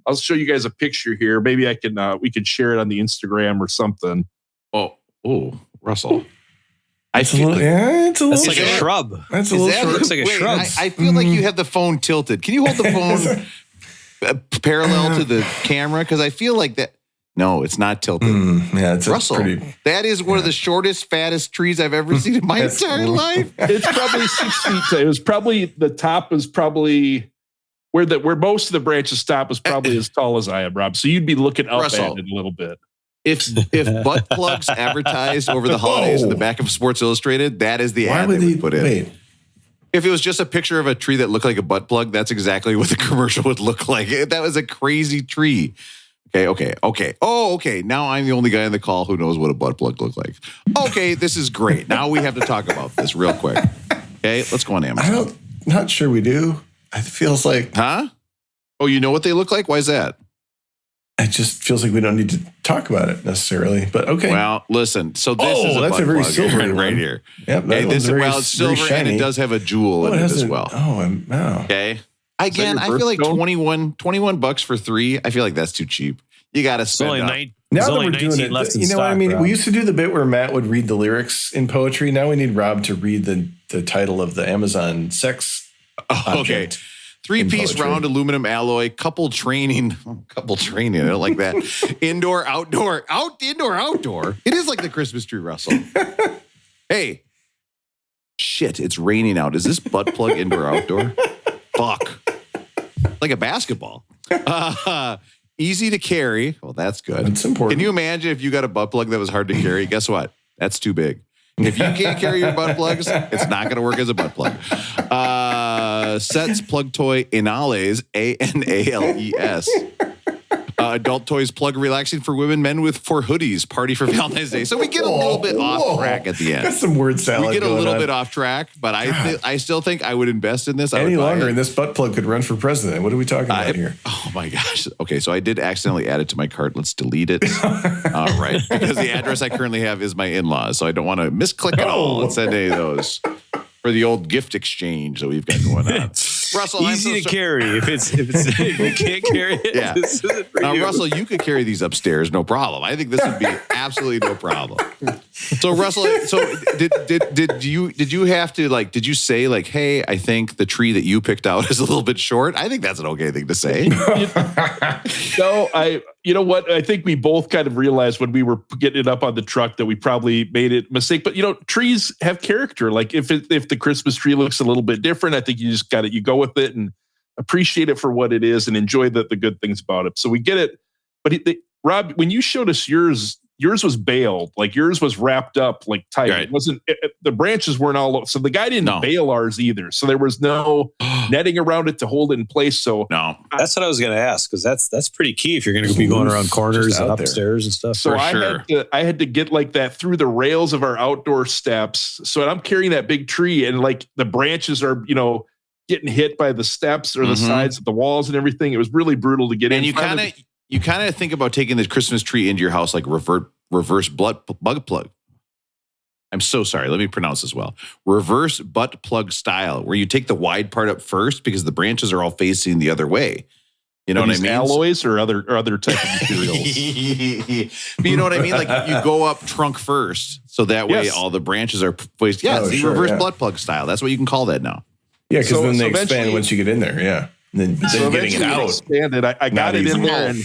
I'll show you guys a picture here. Maybe we can share it on the Instagram or something. Oh, Russell. It's a little That's like a shrub. That's a little short. Looks like a shrub. I feel like you have the phone tilted. Can you hold the phone parallel to the camera? Because I feel like that. No, it's not tilted. It's Russell. That is one of the shortest, fattest trees I've ever seen in my entire life. It's probably 6 feet. It was probably the top was probably where most of the branches stop was probably as tall as I am, Rob. So you'd be looking up Russell, at it a little bit. If butt plugs advertised over the holidays in the back of Sports Illustrated, that is the ad they would put in. Wait. If it was just a picture of a tree that looked like a butt plug, that's exactly what the commercial would look like. That was a crazy tree. Okay. Oh, okay. Now I'm the only guy on the call who knows what a butt plug looked like. Okay, this is great. Now we have to talk about this real quick. Okay, let's go on Amazon. Not sure we do. It feels like... Huh? Oh, you know what they look like? Why is that? It just feels like we don't need to talk about it necessarily, but okay. Well, listen. So this is that's a very silvery right here. Yep. It's silver and it does have a jewel in it as well. Okay. Again, I feel like $21 for 3. I feel like that's too cheap. You got to spend. Now that we're doing it, you know what I mean? Rob. We used to do the bit where Matt would read the lyrics in poetry. Now we need Rob to read the title of the Amazon sex. Okay. 3-piece round aluminum alloy, couple training. I don't like that. Indoor, outdoor. It is like the Christmas tree, Russell. Hey, shit, it's raining out. Is this butt plug indoor, outdoor? Fuck. Like a basketball. Easy to carry. Well, that's good. That's important. Can you imagine if you got a butt plug that was hard to carry? Guess what? That's too big. If you can't carry your butt plugs, it's not going to work as a butt plug. Sets plug toy Anales, Anales. Adult toys plug relaxing for women, men for hoodies, party for Valentine's Day. So we get a little bit off track at the end. That's some word salad. We get a little bit off track, but I still think I would invest in this. Any longer, and this butt plug could run for president. What are we talking about here? Oh my gosh. Okay, so I did accidentally add it to my cart. Let's delete it. All right, because the address I currently have is my in-laws, so I don't want to misclick it all and send any of those for the old gift exchange that we've got going on. Russell, easy to carry. If you can't carry it, yeah. This isn't for now, you. Russell, you could carry these upstairs, no problem. I think this would be absolutely no problem. So, Russell, did you have to did you say hey, I think the tree that you picked out is a little bit short? I think that's an okay thing to say. No, you know what? I think we both kind of realized when we were getting it up on the truck that we probably made a mistake. But trees have character. Like if the Christmas tree looks a little bit different, I think you just you go with it and appreciate it for what it is and enjoy the good things about it. So we get it. But Rob, when you showed us yours yours was baled, like yours was wrapped up like tight. Right. It wasn't. The branches weren't all. So the guy didn't No. bail ours either. So there was no netting around it to hold it in place. So No. That's what I was going to ask, because that's pretty key if you're going to be going around corners Just and out there. upstairs and stuff. So For I sure. had to get like that through the rails of our outdoor steps. So I'm carrying that big tree, and like the branches are, getting hit by the steps or the Mhm. sides of the walls and everything. It was really brutal to get in. And you kind of think about taking the Christmas tree into your house like reverse bug plug. I'm so sorry. Let me pronounce this well. Reverse butt plug style, where you take the wide part up first because the branches are all facing the other way. You know what I mean? Alloys or other type of materials. But you know what I mean? Like you go up trunk first, so that way Yes. all the branches are placed. Yeah, Oh, it's the sure, reverse yeah. butt plug style. That's what you can call that now. Yeah, because So- then so they expand eventually- once you get in there. Yeah. And then getting it out. Expanded. I got Not it in easy. there, and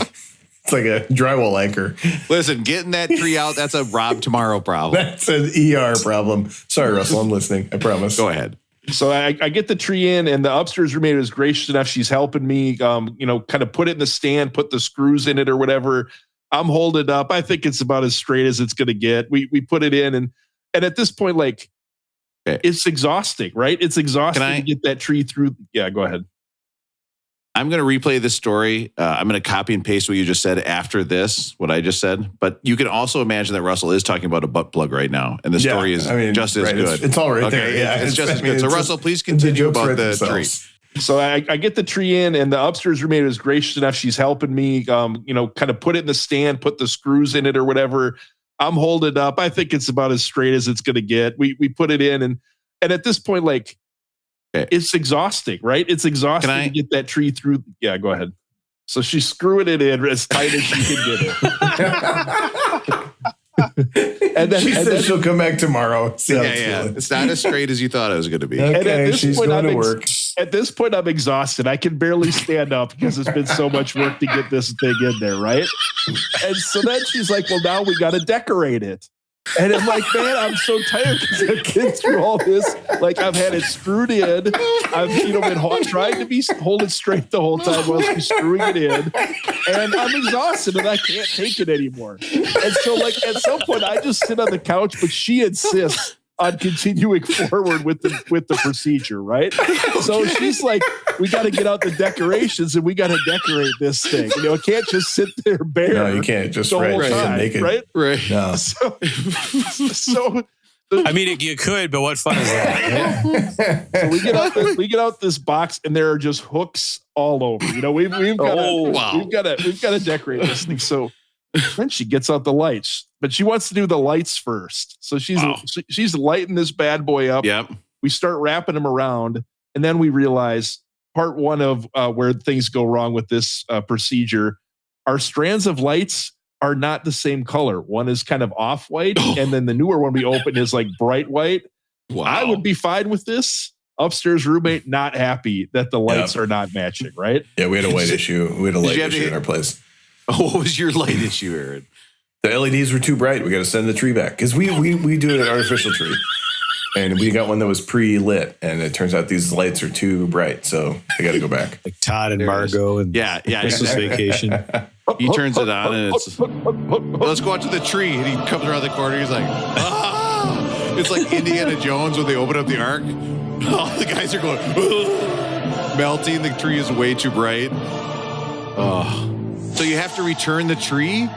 It's like a drywall anchor. Listen, getting that tree out, that's a Rob Tomorrow problem. That's an ER problem. Sorry, Russell, I'm listening. I promise. Go ahead. so I get the tree in, and the upstairs roommate is gracious enough. She's helping me, kind of put it in the stand, put the screws in it or whatever. I'm holding it up. I think it's about as straight as it's going to get. We put it in, and at this point, like, Okay. it's exhausting, right? It's exhausting Can I- to get that tree through. Yeah, go ahead. I'm going to replay this story. I'm going to copy and paste what you just said after this, what I just said. But you can also imagine that Russell is talking about a butt plug right now. And the Yeah, story is just as right, good. It's all right Okay, there. Yeah, it's just as I mean, good. So it's Russell, just- please the continue jokes about write the themselves. tree. So I get the tree in, and the upstairs roommate is gracious enough. She's helping me, kind of put it in the stand, put the screws in it or whatever. I'm holding it up. I think it's about as straight as it's going to get. We put it in, and at this point, like, Okay. it's exhausting, right? It's exhausting Can I- to get that tree through. Yeah, go ahead. So she's screwing it in as tight as she can get it. And then, She and said then- she'll come back tomorrow. See how it's Yeah. feeling. It's not as straight as you thought it was going to be. and at Okay, this she's point, going I'm to work. At this point, I'm exhausted. I can barely stand up because it's been so much work to get this thing in there, right? And so then she's like, well, now we got to decorate it. And I'm like, man, I'm so tired because I've been through all this. Like, I've had it screwed in. I've, been trying to hold it straight the whole time while she's screwing it in. And I'm exhausted and I can't take it anymore. And so, like, at some point, I just sit on the couch, but she insists on continuing forward with the procedure, right? So she's like, we got to get out the decorations and we got to decorate this thing. It can't just sit there bare. No, you can't just the whole right, time, naked. right? Right. No. So I mean, you could, but what fun is that? Right? So we get out this box, and there are just hooks all over. We've got to decorate this thing. So then she gets out the lights, but she wants to do the lights first. So she's lighting this bad boy up. Yep. We start wrapping them around, and then we realize part one of where things go wrong with this procedure. Our strands of lights are not the same color. One is kind of off white, and then the newer one we open is like bright white. Wow. I would be fine with this. Upstairs roommate not happy that the lights are not matching, right? Yeah, we had a white issue. We had a light you have issue to- in our place. What was your light issue, Aaron? The LEDs were too bright. We got to send the tree back because we do an artificial tree, and we got one that was pre-lit, and it turns out these lights are too bright, so I got to go back. Like Todd and There it is. Margot and Yeah. Christmas Exactly. Vacation. He turns it on and it's, let's go out to the tree. And he comes around the corner. He's like, ah! It's like Indiana Jones when they open up the ark. All the guys are going, "Ugh." Melting. The tree is way too bright. Oh. So you have to return the tree?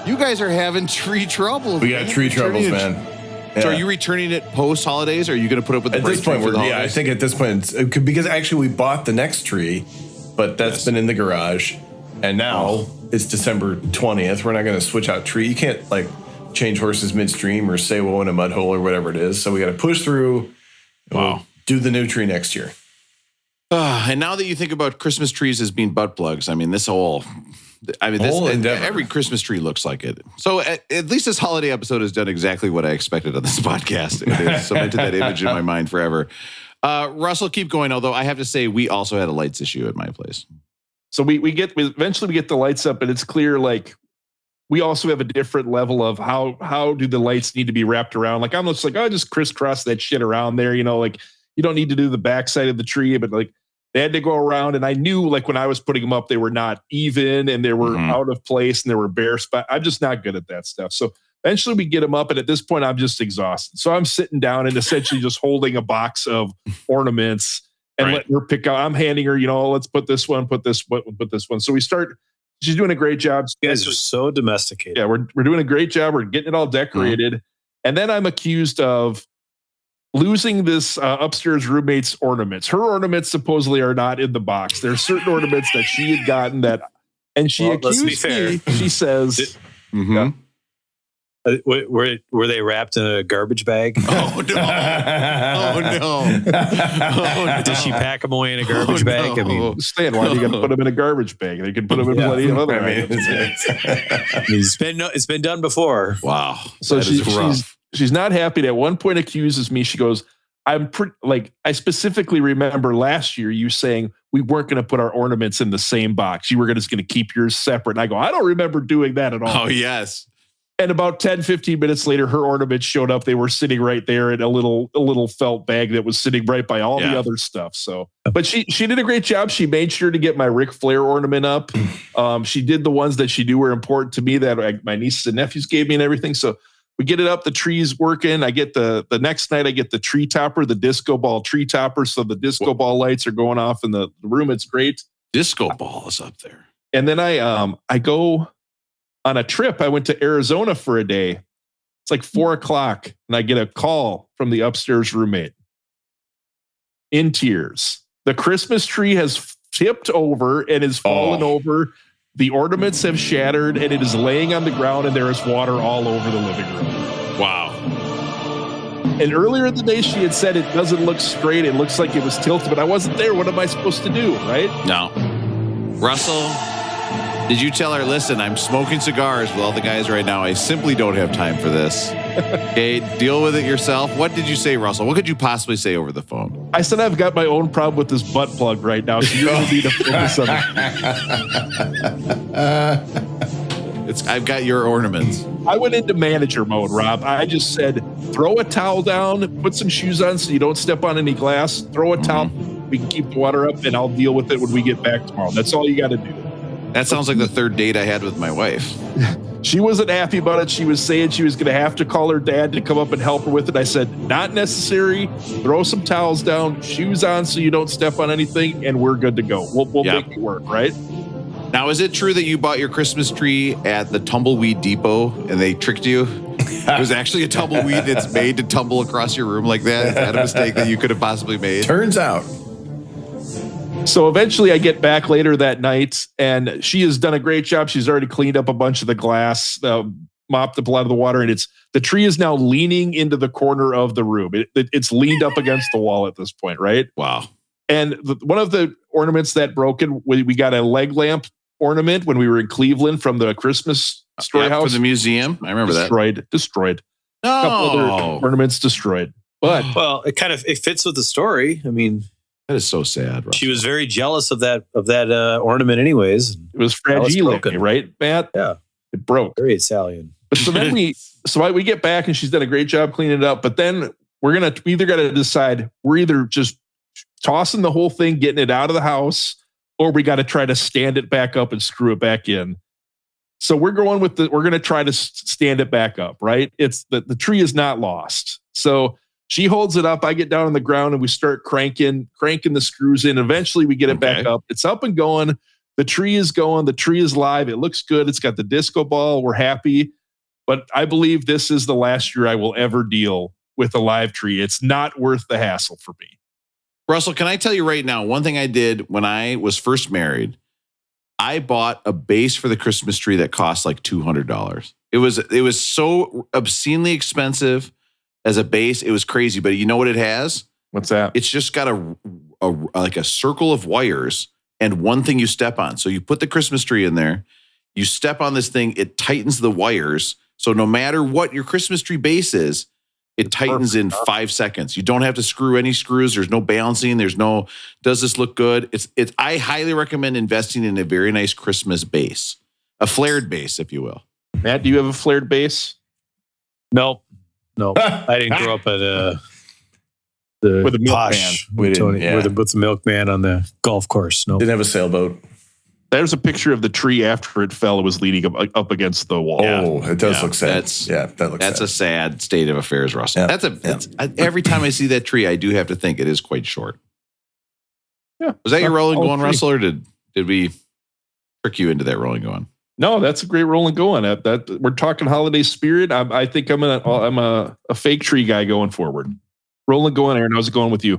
You guys are having tree troubles. We got tree troubles, Returning man. it. So Yeah. are you returning it post holidays, or are you going to put up with the At bright this point, tree for the I holidays? think at this point, because actually we bought the next tree, but that's been in the garage, and now it's December 20th. We're not going to switch out tree. You can't like change horses midstream or say whoa in a mud hole or whatever it is. So we got to push through. We'll do the new tree next year. And now that you think about Christmas trees as being butt plugs, I mean, this whole endeavor. every Christmas tree looks like it. So at least this holiday episode has done exactly what I expected on this podcast. It has cemented that image in my mind forever. Russell, keep going. Although I have to say, we also had a lights issue at my place. So we eventually get the lights up, and it's clear like we also have a different level of how do the lights need to be wrapped around. Like I'm just like, oh, just crisscross that shit around there. Like you don't need to do the backside of the tree, but like They had to go around, and I knew like when I was putting them up, they were not even and they were out of place and there were bare spots. I'm just not good at that stuff. So eventually we get them up, and at this point I'm just exhausted. So I'm sitting down and essentially just holding a box of ornaments and letting her pick out. I'm handing her, let's put this one, put this one. So we start. She's doing a great job. You guys are so domesticated. Yeah, we're doing a great job. We're getting it all decorated. And then I'm accused of losing this upstairs roommate's ornaments. Her ornaments supposedly are not in the box. There are certain ornaments that she had gotten and she accused me. She says, were they wrapped in a garbage bag? Oh no! Did she pack them away in a garbage bag? I mean, Stan, why do you got to put them in a garbage bag? They can put them in plenty of other items. It's been done before. Wow. So she's not happy. At one point, accuses me. She goes, I specifically remember last year you saying we weren't going to put our ornaments in the same box. You were just going to keep yours separate. And I go, I don't remember doing that at all. Oh, yes. And about 10, 15 minutes later, her ornaments showed up. They were sitting right there in a little felt bag that was sitting right by all the other stuff. So, but she did a great job. She made sure to get my Ric Flair ornament up. She did the ones that she knew were important to me that my nieces and nephews gave me and everything. So we get it up. The tree's working. I get the next night, I get the tree topper, the disco ball tree topper. So the disco ball lights are going off in the room. It's great. Disco ball is up there. And then I go on a trip. I went to Arizona for a day. It's like 4:00 and I get a call from the upstairs roommate in tears. The Christmas tree has tipped over and is fallen over. The ornaments have shattered and it is laying on the ground and there is water all over the living room. Wow. And earlier in the day, she had said it doesn't look straight. It looks like it was tilted, but I wasn't there. What am I supposed to do? Right? No. Russell, did you tell her, listen, I'm smoking cigars with all the guys right now. I simply don't have time for this. Okay, deal with it yourself. What did you say, Russell? What could you possibly say over the phone? I said I've got my own problem with this butt plug right now, so you're going to need to focus on it. I've got your ornaments. I went into manager mode, Rob. I just said, throw a towel down, put some shoes on so you don't step on any glass, throw a towel, we can keep the water up, and I'll deal with it when we get back tomorrow. That's all you got to do. That sounds like the third date I had with my wife. She wasn't happy about it. She was saying she was going to have to call her dad to come up and help her with it. I said, not necessary. Throw some towels down, shoes on so you don't step on anything, and we're good to go. We'll make it work, right? Now, is it true that you bought your Christmas tree at the Tumbleweed Depot and they tricked you? It was actually a tumbleweed that's made to tumble across your room like that. Is that a mistake that you could have possibly made? Turns out. So eventually I get back later that night and she has done a great job. She's already cleaned up a bunch of the glass, mopped up a lot of the water, and the tree is now leaning into the corner of the room. It's leaned up against the wall at this point, right? Wow. And one of the ornaments that broken, we got a leg lamp ornament when we were in Cleveland from the Christmas story house. For the museum. I remember Destroyed. No. A couple other ornaments destroyed. But it fits with the story. I mean, that is so sad. Russell. She was very jealous of that ornament, anyways. It was fragile, right, Matt? Yeah, it broke. Very Italian. So then we get back, and she's done a great job cleaning it up. But then we either got to decide we're either just tossing the whole thing, getting it out of the house, or we got to try to stand it back up and screw it back in. So we're going with we're going to try to stand it back up. Right? It's the tree is not lost. So she holds it up. I get down on the ground and we start cranking the screws in. Eventually we get it back up. It's up and going. The tree is going. The tree is live. It looks good. It's got the disco ball. We're happy. But I believe this is the last year I will ever deal with a live tree. It's not worth the hassle for me. Russell, can I tell you right now, one thing I did when I was first married, I bought a base for the Christmas tree that cost like $200. It was so obscenely expensive. As a base, it was crazy, but you know what it has? What's that? It's just got a circle of wires and one thing you step on. So you put the Christmas tree in there, you step on this thing, it tightens the wires. So no matter what your Christmas tree base is, it tightens in 5 seconds. You don't have to screw any screws. There's no balancing. Does this look good? I highly recommend investing in a very nice Christmas base, a flared base, if you will. Matt, do you have a flared base? No, I didn't grow up at the With the milkman. posh We didn't, Tony, yeah. with the milkman on the golf course. No, Didn't have a sailboat. There's a picture of the tree after it fell. It was leaning up against the wall. Oh, it does Yeah, look sad. that's- that looks That's sad. a sad state of affairs, Russell. Yeah. Every time I see that tree, I do have to think it is quite short. Yeah. Was that your rolling Oh, going, tree. Russell, or did we trick you into that rolling going? No, that's a great rolling going. That we're talking holiday spirit. I think I'm a fake tree guy going forward. Rolling going, Aaron. How's it going with you?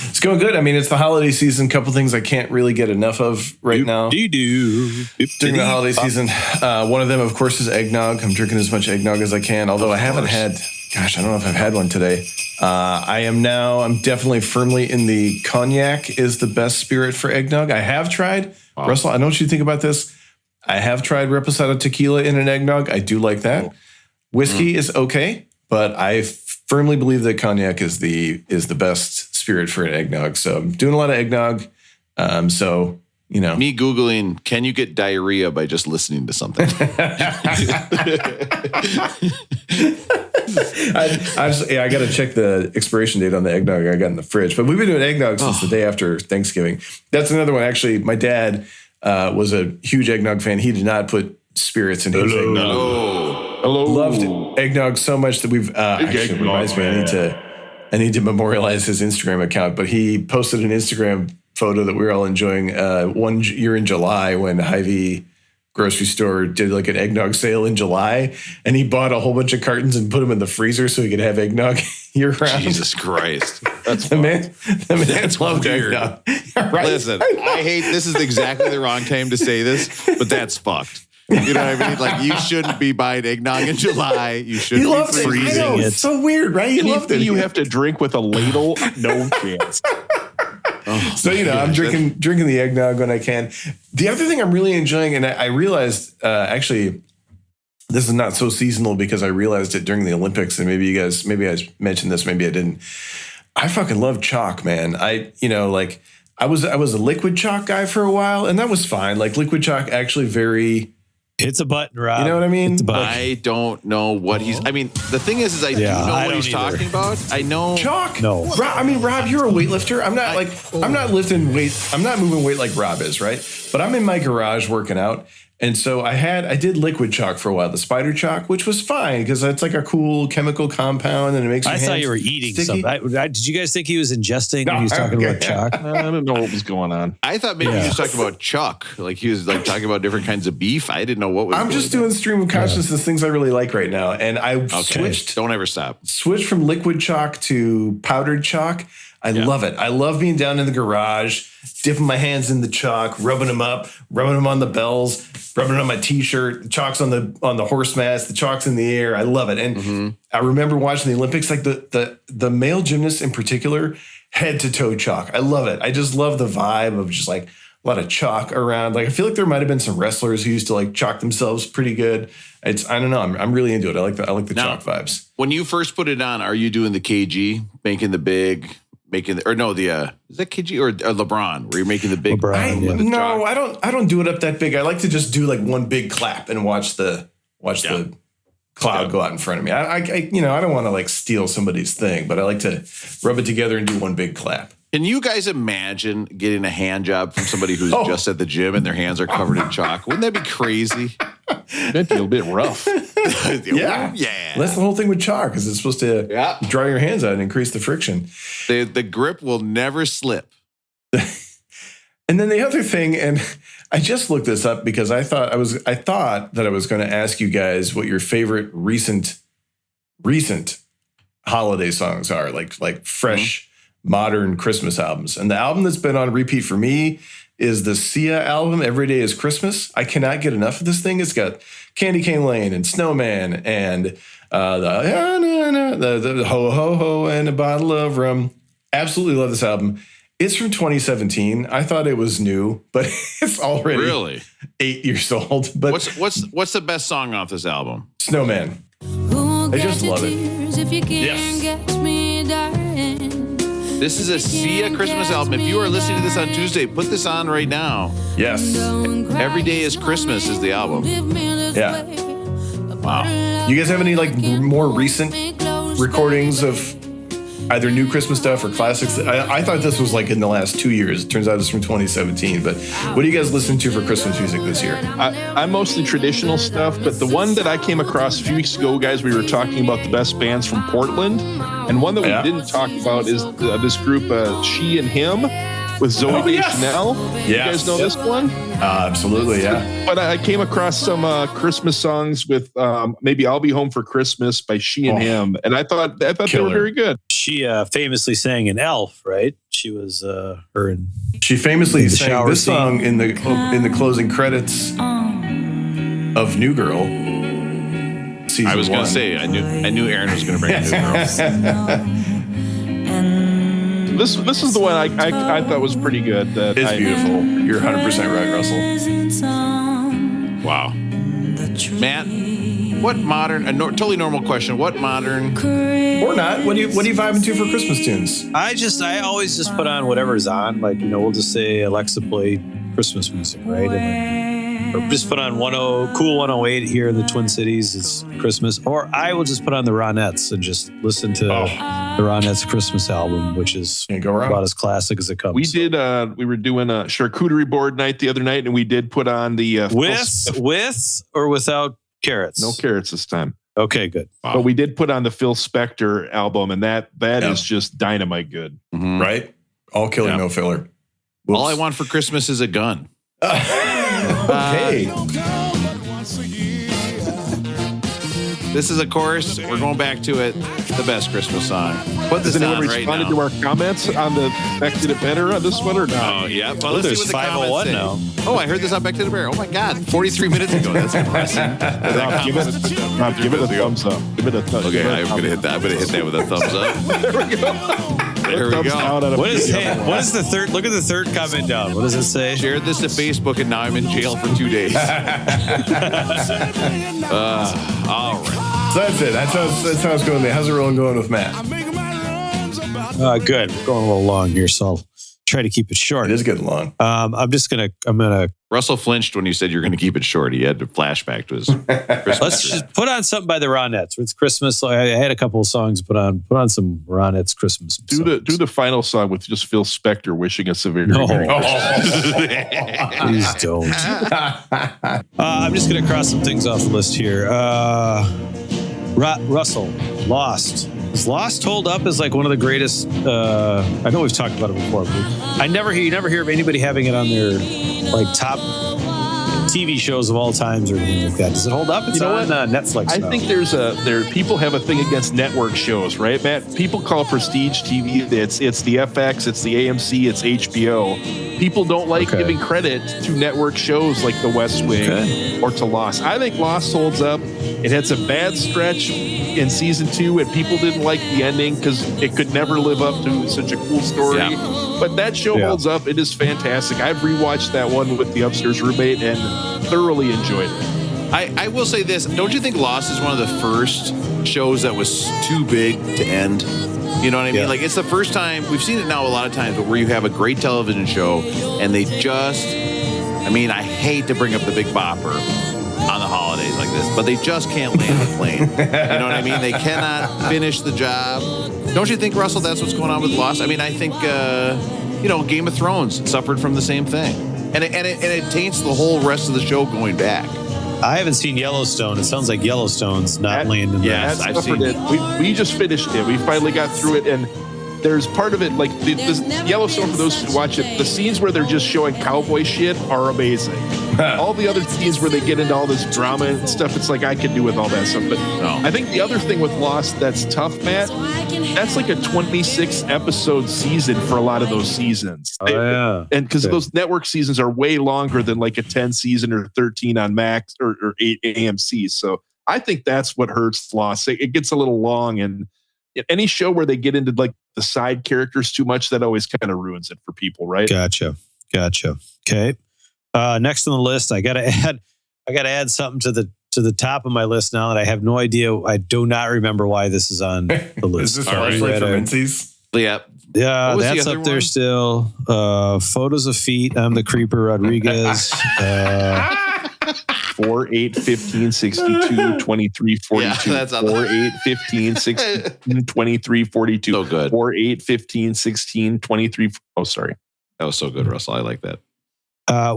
It's going good. I mean, it's the holiday season. Couple things I can't really get enough of right now. During the holiday season, one of them, of course, is eggnog. I'm drinking as much eggnog as I can, although I haven't had, gosh, I don't know if I've had one today. I'm definitely firmly in the cognac is the best spirit for eggnog. I have tried. Wow. Russell, I know what you think about this. I have tried Reposado tequila in an eggnog. I do like that. Whiskey is okay, but I firmly believe that cognac is the best spirit for an eggnog. So I'm doing a lot of eggnog. So, you know. Me Googling, can you get diarrhea by just listening to something? I got to check the expiration date on the eggnog I got in the fridge. But we've been doing eggnog since the day after Thanksgiving. That's another one. Actually, my dad was a huge eggnog fan. He did not put spirits in his eggnog. Hello. Loved eggnog so much that we've actually eggnog, reminds me I need to memorialize his Instagram account. But he posted an Instagram photo that we were all enjoying one year in July when Hy-Vee grocery store did like an eggnog sale in July, and he bought a whole bunch of cartons and put them in the freezer so he could have eggnog year round. Jesus Christ. The man loved weird. eggnog. Right? Listen, I hate this is exactly the wrong time to say this, but that's fucked. You know what I mean? Like, you shouldn't be buying eggnog in July. You He shouldn't loved be it. I freezing know, it. it's so weird, right? He loved it. You have to drink with a ladle. No chance. So, you know, I'm drinking the eggnog when I can. The other thing I'm really enjoying, and I realized actually this is not so seasonal because I realized it during the Olympics, and maybe I mentioned this, maybe I didn't. I fucking love chalk, man. I was a liquid chalk guy for a while, and that was fine. Like liquid chalk actually very. Hits a button, Rob. You know what I mean? Hits a button. I don't know what he's. I mean, the thing is I do know I what don't he's either. talking about. I know Chalk? No. Rob, you're a weightlifter. I'm not lifting weight. I'm not moving weight like Rob is, right? But I'm in my garage working out. And so I did liquid chalk for a while, the spider chalk, which was fine because it's like a cool chemical compound and it makes your I thought hands you were eating sticky. something. Did you guys think he was ingesting No, when he was talking okay. about chalk? I don't know what was going on. I thought maybe he was talking about Chuck. Like he was like talking about different kinds of beef. I didn't know what was I'm going just on. doing stream of consciousness, things I really like right now. And I switched Don't ever stop. from liquid chalk to powdered chalk. I love it. I love being down in the garage, dipping my hands in the chalk, rubbing them up, rubbing them on the bells, rubbing it on my t-shirt. The chalk's on the horse mask. The chalk's in the air. I love it. And I remember watching the Olympics, like the male gymnasts in particular, head to toe chalk. I love it. I just love the vibe of just like a lot of chalk around. Like I feel like there might have been some wrestlers who used to like chalk themselves pretty good. I don't know. I'm really into it. I like the Now, chalk vibes. When you first put it on, are you doing the KG, making the big, is that KG or LeBron, where you're making the big? LeBron, yeah. No, I don't do it up that big. I like to just do like one big clap and watch the cloud go out in front of me. I don't want to like steal somebody's thing, but I like to rub it together and do one big clap. Can you guys imagine getting a hand job from somebody who's just at the gym and their hands are covered in chalk? Wouldn't that be crazy? That'd be a bit rough. Yeah. That's the whole thing with chalk, is it's supposed to dry your hands out and increase the friction. The grip will never slip. And then the other thing, and I just looked this up because I thought that I was going to ask you guys what your favorite recent holiday songs are, like fresh modern Christmas albums. And the album that's been on repeat for me is the Sia album, Every Day is Christmas. I cannot get enough of this thing. It's got Candy Cane Lane and Snowman and the Ho Ho Ho and a Bottle of Rum. Absolutely love this album. It's from 2017. I thought it was new, but it's already Really 8 years old. But what's the best song off this album? Snowman. I just love it. Yes. This is a Sia Christmas album. If you are listening to this on Tuesday, put this on right now. Yes. Every Day is Christmas is the album. Yeah. Wow. You guys have any like more recent recordings of either new Christmas stuff or classics. I thought this was like in the last 2 years. It turns out it's from 2017. But what are you guys listening to for Christmas music this year? I'm mostly traditional stuff, but the one that I came across a few weeks ago, guys, we were talking about the best bands from Portland. And one that we didn't talk about is this group, She and Him, with Zoe Deschanel. Yes. You guys know this one? Absolutely, yeah. But I came across some Christmas songs with maybe I'll Be Home for Christmas by She and Him. And I thought they were very good. She famously sang in Elf, right? She was her and She famously sang this scene. song in the closing credits of New Girl. I was going to say, I knew Aaron was going to bring a New Girl. This is the one I thought was pretty good. It's beautiful. You're 100% right, Russell. Wow. Matt, what modern, totally normal question, what modern... Or not. What are you vibing to for Christmas tunes? I always just put on whatever's on. Like, we'll just say Alexa play Christmas music, right? Or just put on Cool 108 here in the Twin Cities. It's Christmas. Or I will just put on the Ronettes and just listen to the Ronettes Christmas album, which is about as classic as it comes. We were doing a charcuterie board night the other night, and we did put on the... with or without carrots? No carrots this time. Okay, good. Wow. But we did put on the Phil Spector album, and that is just dynamite good. Mm-hmm. Right? All killer, no filler. Whoops. All I want for Christmas is a gun. Okay. This is, of course, we're going back to it, the best Christmas song. Put this Has anyone on right responded now. to our comments on the Back to the Better on this one or not? Oh, yeah. Well, let's there's see what the 501 comments say. now. Oh, I heard this on Back to the Bear. Oh, my God. 43 minutes ago. That's impressive. Rob, give it a thumbs up. Give it a thumbs up. Okay, I'm going to hit that. I'm going to hit that with a thumbs up. There we go. What is the third? Look at the third comment down. What does it say? Shared this to Facebook, and now I'm in jail for 2 days. All right. So that's it. That's how it's going. How's the rolling going with Matt? Good. We're going a little long here, so I'll try to keep it short. It is getting long. I'm gonna. Russell flinched when you said you're going to keep it short. He had to flashback to his Christmas. Let's just put on something by the Ronettes. It's Christmas. So I had a couple of songs. Put on some Ronettes Christmas. Do the final song with just Phil Spector wishing us a very No. Merry Please don't. I'm just going to cross some things off the list here. Russell, Lost. Does Lost hold up as like one of the greatest? I know we've talked about it before, but you never hear of anybody having it on their like top TV shows of all times or anything like that. Does it hold up? It's on Netflix. I think people have a thing against network shows, right, Matt? People call prestige TV. It's the FX, it's the AMC, it's HBO. People don't like giving credit to network shows like The West Wing or to Lost. I think Lost holds up. It had some bad stretch in season 2, and people didn't like the ending because it could never live up to such a cool story. Yeah. But that show holds up. It is fantastic. I've rewatched that one with the upstairs roommate and thoroughly enjoyed it. I will say this. Don't you think Lost is one of the first shows that was too big to end? You know what I mean? Like, it's the first time, we've seen it now a lot of times, but where you have a great television show and they just, I hate to bring up the Big Bopper on the holidays like this, but they just can't land the plane. You know what I mean? They cannot finish the job. Don't you think, Russell, that's what's going on with Lost? I think, Game of Thrones suffered from the same thing. And it taints the whole rest of the show going back. I haven't seen Yellowstone. It sounds like Yellowstone's not landing. Yes, I've seen it. We just finished it. We finally got through it, and there's part of it, like this Yellowstone, for those who watch it, the scenes where they're just showing cowboy shit are amazing. All the other scenes where they get into all this drama and stuff, it's like I could do with all that stuff. But I think the other thing with Lost that's tough, Matt, that's like a 26 episode season for a lot of those seasons. And because those network seasons are way longer than like a 10 season or 13 on Max or 8 AMC. So I think that's what hurts Lost. It gets a little long, and any show where they get into like the side characters too much, that always kind of ruins it for people, right? Gotcha. Okay. Next on the list, I gotta add something to the top of my list now that I have no idea. I do not remember why this is on the list. Is this flashlight from Mincy's? Yeah. Yeah, that's up there still. Photos of feet. I'm the creeper Rodriguez. 4, 8, 15, 62, 23, 42. Yeah, that's 4, 8, 15, 16, 23, 42. So good. 4, 8, 15, 16, 23. Oh, sorry. That was so good, Russell. I like that.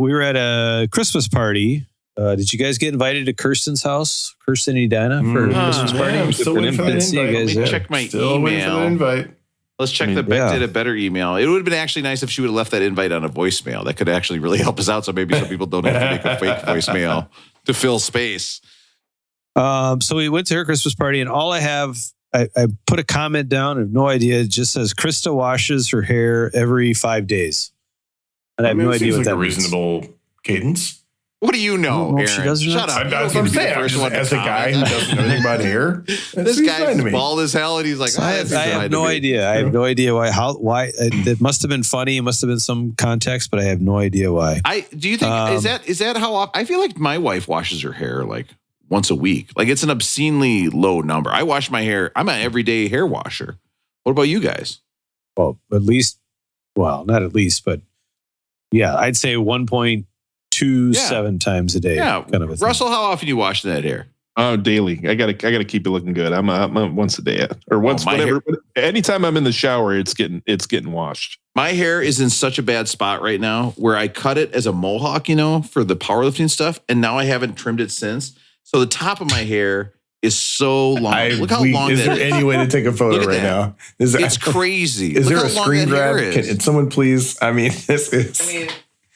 We were at a Christmas party. Did you guys get invited to Kirsten's house? Kirsten and Edina for a Christmas party? I'm still waiting for that Didn't see you invite. guys Let me there. check my Still waiting for that email. invite. Let's check I mean, the Beck yeah. did a better email. It would have been actually nice if she would have left that invite on a voicemail. That could actually really help us out. So maybe some people don't have to make a fake voicemail to fill space. So we went to her Christmas party, and all I have, I put a comment down. I have no idea. It just says Krista washes her hair every 5 days, and I have no it idea seems what like that a means. reasonable cadence. What do you know, I don't know if Aaron? she does or Shut not. up. You That's don't what I'm get to be the saying. first one to As a guy who comment. doesn't know anything about hair, This that seems fine guy's to me. bald as hell, and he's like, I have no idea. I have no idea why. Why? It must have been funny. It must have been some context, but I have no idea why. Do you think is that how often? I feel like my wife washes her hair like once a week. Like it's an obscenely low number. I wash my hair. I'm an everyday hair washer. What about you guys? Well, at least, well, not at least, but yeah, I'd say 1.27 times a day. Yeah, kind of a thing. Russell, how often you wash that hair? Oh, daily. I gotta keep it looking good. I'm once a day or once my whatever. Anytime I'm in the shower, it's getting washed. My hair is in such a bad spot right now where I cut it as a mohawk, for the powerlifting stuff, and now I haven't trimmed it since. So the top of my hair is so long. Look how long is that there is. any way to take a photo Look at right that. now? Is It's crazy. Is Look there how a long screen that hair grab? is. Can someone please? I mean, this is.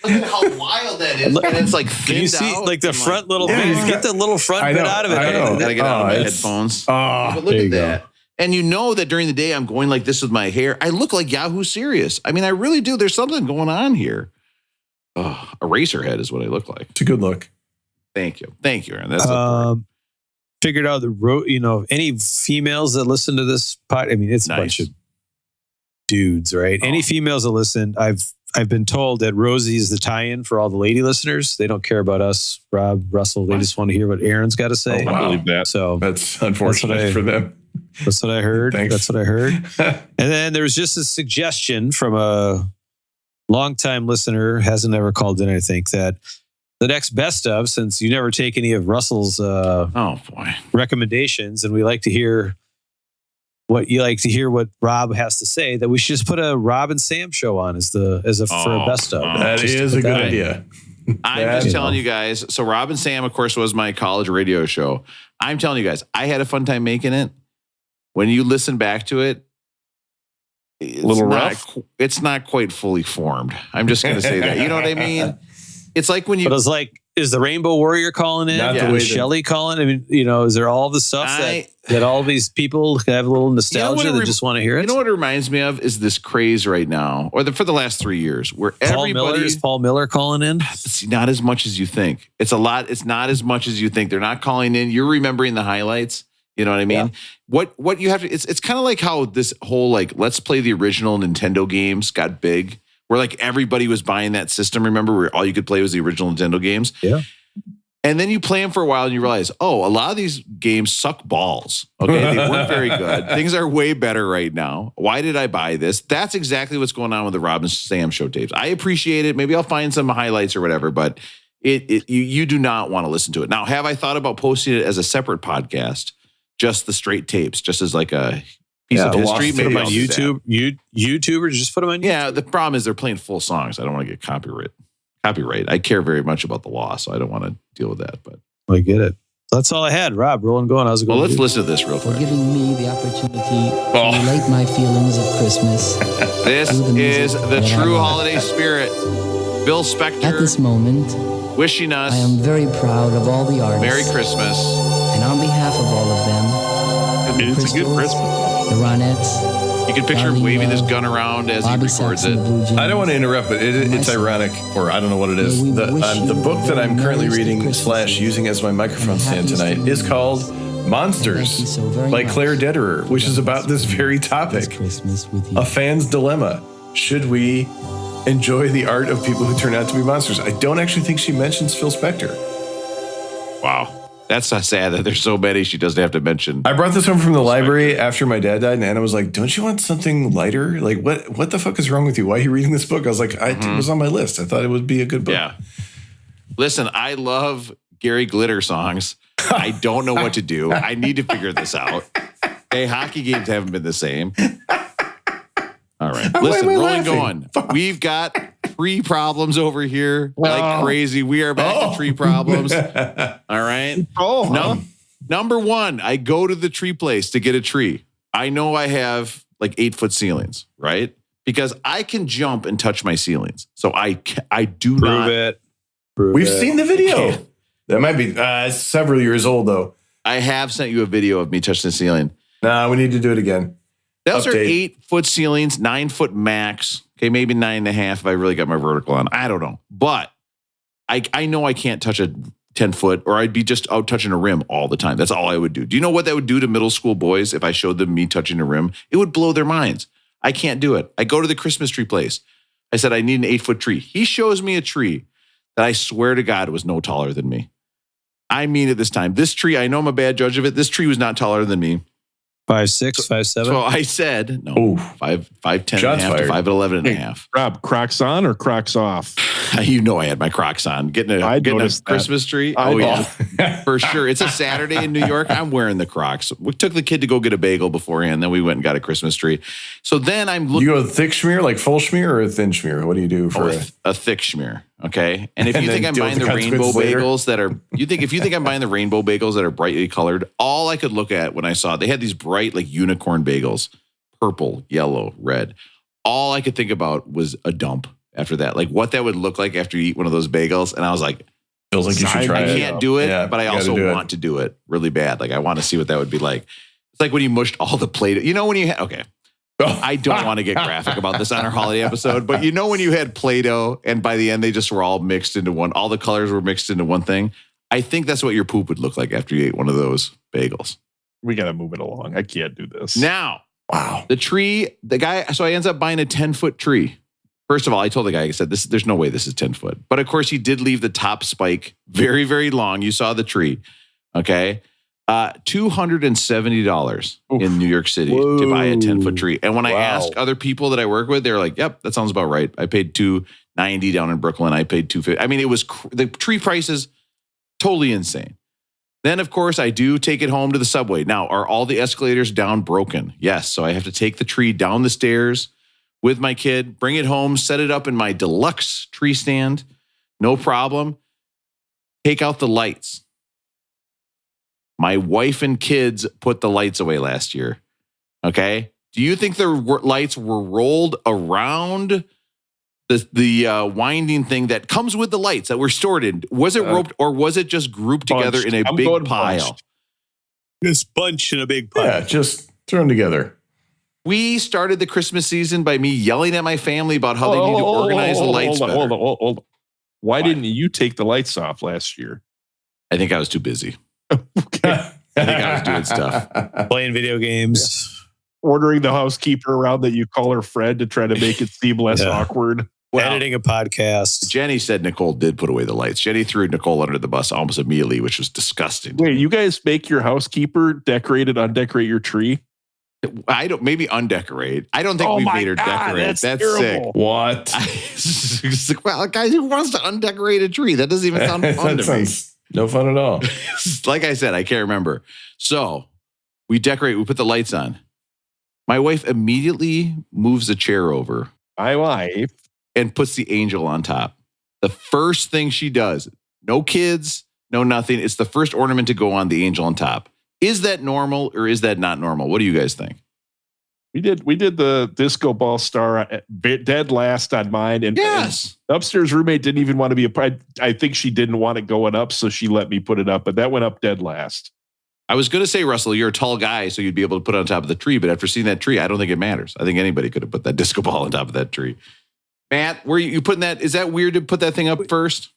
Look at how wild that is. And it's like Can thinned you see out like the and, front little Yeah, bit? he's Get got- the little front I bit know, out of it. I know. I gotta get out of my it's- headphones. Ah, But look there at you go. that. And you know that during the day I'm going like this with my hair. I look like Yahoo Serious. I mean, I really do. There's something going on here. Oh, a racer head is what I look like. it's a good look. Thank you, Aaron. That's important. Figured out any females that listen to this pod. I mean, it's a bunch of dudes, right? Any females that listen, I've been told that Rosie is the tie-in for all the lady listeners. They don't care about us, Rob, Russell. They just want to hear what Aaron's got to say. Oh, wow. I believe that. So That's unfortunate for them. that's what I heard. Thanks. That's what I heard. And then there was just a suggestion from a longtime listener, hasn't ever called in, I think, that the next best of, since you never take any of Russell's Oh boy. recommendations, and we like to hear what you like to hear what Rob has to say, that we should just put a Rob and Sam show on for a best of. That Just to is put a good that in. idea. I'm That- just telling you guys. So Rob and Sam, of course, was my college radio show. I'm telling you guys, I had a fun time making it. When you listen back to it, it's Little not, rough? it's not quite fully formed. I'm just going to say that. You know what I mean? It's like when you. But it's like, is the Rainbow Warrior calling in? Not the Is way that- Shelley calling? I mean, is there all the stuff that all these people have a little nostalgia that just want to hear it? You know what it reminds me of is this craze right now, or for the last 3 years, where Is Paul Miller calling in? See, not as much as you think. It's a lot. It's not as much as you think. They're not calling in. You're remembering the highlights. You know what I mean? Yeah. What you have to. It's kind of like how this whole let's play the original Nintendo games got big, where everybody was buying that system. Remember, where all you could play was the original Nintendo games. Yeah. And then you play them for a while and you realize, oh, a lot of these games suck balls. Okay. They weren't very good. Things are way better right now. Why did I buy this? That's exactly what's going on with the Rob and Sam show tapes. I appreciate it. Maybe I'll find some highlights or whatever, but you do not want to listen to it. Now, have I thought about posting it as a separate podcast? Just the straight tapes, just as like a piece of history. Put them Maybe on I'll do that. YouTube, or just put them on YouTube. Yeah, the problem is they're playing full songs. I don't want to get copyright. I care very much about the law, so I don't want to deal with that. But I get it. That's all I had. Rob, rolling going. How's it going? well, let's listen to this real for quick. giving me the opportunity to relate my feelings of Christmas. This through the is music the that I true love. holiday spirit. Bill At this Spector moment, wishing I us am very proud of all the artists. Merry Christmas. And on behalf of all of them, the It's a good Crystals, Christmas. the Ronettes, You can picture him waving this gun around as he Bobby records Saxon, it. the Blue Jeans. I don't want to interrupt, but it's ironic, or I don't know what it is. May we The wish you book that I'm the currently merriest of reading Christmases / using as my microphone and stand happiest tonight of is years. called Thank you Monsters so very by much. Claire Dederer, which is about this very This topic. Christmas with you. A fan's dilemma. Should we enjoy the art of people who turn out to be monsters? I don't actually think she mentions Phil Spector. Wow. That's so sad that there's so many she doesn't have to mention. I brought this home from the library after my dad died, and Anna was like, "Don't you want something lighter? Like, what the fuck is wrong with you? Why are you reading this book?" I was like, "It was on my list. I thought it would be a good book." Yeah. Listen, I love Gary Glitter songs. I don't know what to do. I need to figure this out. Okay, hockey games haven't been the same. All right. Listen, rolling going. We've got tree problems over here like crazy. We are back to tree problems. All right. Number one, I go to the tree place to get a tree. I know I have like 8-foot ceilings, right? Because I can jump and touch my ceilings. So I do not. We've seen the video. That might be several years old, though. I have sent you a video of me touching the ceiling. Nah, we need to do it again. Those are 8-foot ceilings, 9-foot max. Okay, maybe 9.5 if I really got my vertical on. I don't know. But I know I can't touch a 10-foot, or I'd be just out touching a rim all the time. That's all I would do. Do you know what that would do to middle school boys if I showed them me touching a rim? It would blow their minds. I can't do it. I go to the Christmas tree place. I said, I need an 8-foot tree. He shows me a tree that I swear to God was no taller than me. I mean it this time. This tree, I know I'm a bad judge of it. This tree was not taller than me. 5'6", 5'7". So I said, no, 5'10" and a half to 5'11" and a half. Rob, Crocs on or Crocs off? You know I had my Crocs on. Getting a Christmas tree. Oh, yeah. For sure. It's a Saturday in New York. I'm wearing the Crocs. We took the kid to go get a bagel beforehand. Then we went and got a Christmas tree. So then I'm looking. You go thick schmear, like full schmear, or a thin schmear? What do you do for a thick schmear? Okay. And if you think I'm buying the rainbow bagels that are, if you think I'm buying the rainbow bagels that are brightly colored, all I could look at when I saw they had these bright like unicorn bagels, purple, yellow, red. All I could think about was a dump after that, like what that would look like after you eat one of those bagels. And I was like, feels like you should try it. I can't do it, but I also want to do it really bad. Like I want to see what that would be like. It's like when you mushed all the Play-Doh. You know when you okay. I don't want to get graphic about this on our holiday episode, but you know when you had Play-Doh and by the end they just were all mixed into one, all the colors were mixed into one thing? I think that's what your poop would look like after you ate one of those bagels. We got to move it along. I can't do this. Now, the tree, the guy, so I ends up buying a 10-foot tree. First of all, I told the guy, I said, there's no way this is 10 foot. But of course, he did leave the top spike very, very long. You saw the tree. Okay. $270 in New York City to buy a 10-foot tree. And when I ask other people that I work with, they're like, yep, that sounds about right. I paid $290 down in Brooklyn. I paid $250. I mean, it was the tree prices totally insane. Then, of course, I do take it home to the subway. Now, are all the escalators down broken? Yes. So I have to take the tree down the stairs with my kid, bring it home, set it up in my deluxe tree stand. No problem. Take out the lights. My wife and kids put the lights away last year. Okay. Do you think the lights were rolled around the winding thing that comes with the lights that were stored in? Was it roped or was it just grouped together in a big pile? Just bunch in a big pile. Yeah, just thrown together. We started the Christmas season by me yelling at my family about how they need to organize the lights better. Hold on. Why didn't you take the lights off last year? I think I was too busy. Okay. I think I was doing stuff. Playing video games. Ordering the housekeeper around that you call her Fred to try to make it seem less awkward. Editing a podcast. Jenny said Nicole did put away the lights. Jenny threw Nicole under the bus almost immediately, which was disgusting. Wait, you guys make your housekeeper undecorate your tree? I don't, maybe undecorate. I don't think we've made her decorate. That's sick. What? Well, guys, who wants to undecorate a tree? That doesn't even sound fun to me. No fun at all. Like I said, I can't remember. So we decorate, we put the lights on. My wife immediately moves a chair over. My wife. And puts the angel on top. The first thing she does, no kids, no nothing. It's the first ornament to go on, the angel on top. Is that normal or is that not normal? What do you guys think? We did the disco ball star dead last on mine. And, yes. And upstairs roommate didn't even want to be a part. I think she didn't want it going up, so she let me put it up, but that went up dead last. I was going to say, Russell, you're a tall guy, so you'd be able to put it on top of the tree. But after seeing that tree, I don't think it matters. I think anybody could have put that disco ball on top of that tree. Matt, were you putting that? Is that weird to put that thing up first?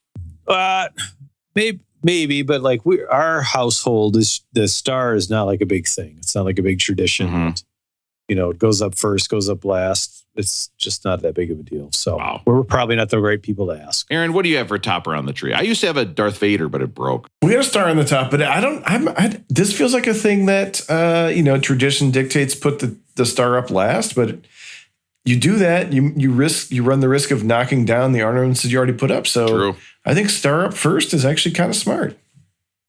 Maybe, but like our household is the star is not like a big thing. It's not like a big tradition. Mm-hmm. You know, it goes up first, goes up last. It's just not that big of a deal. So we're probably not the right people to ask. Aaron, what do you have for a topper on the tree? I used to have a Darth Vader, but it broke. We got a star on the top, but this feels like a thing that, tradition dictates put the star up last, but you do that, you run the risk of knocking down the ornaments that you already put up. So True. I think star up first is actually kind of smart.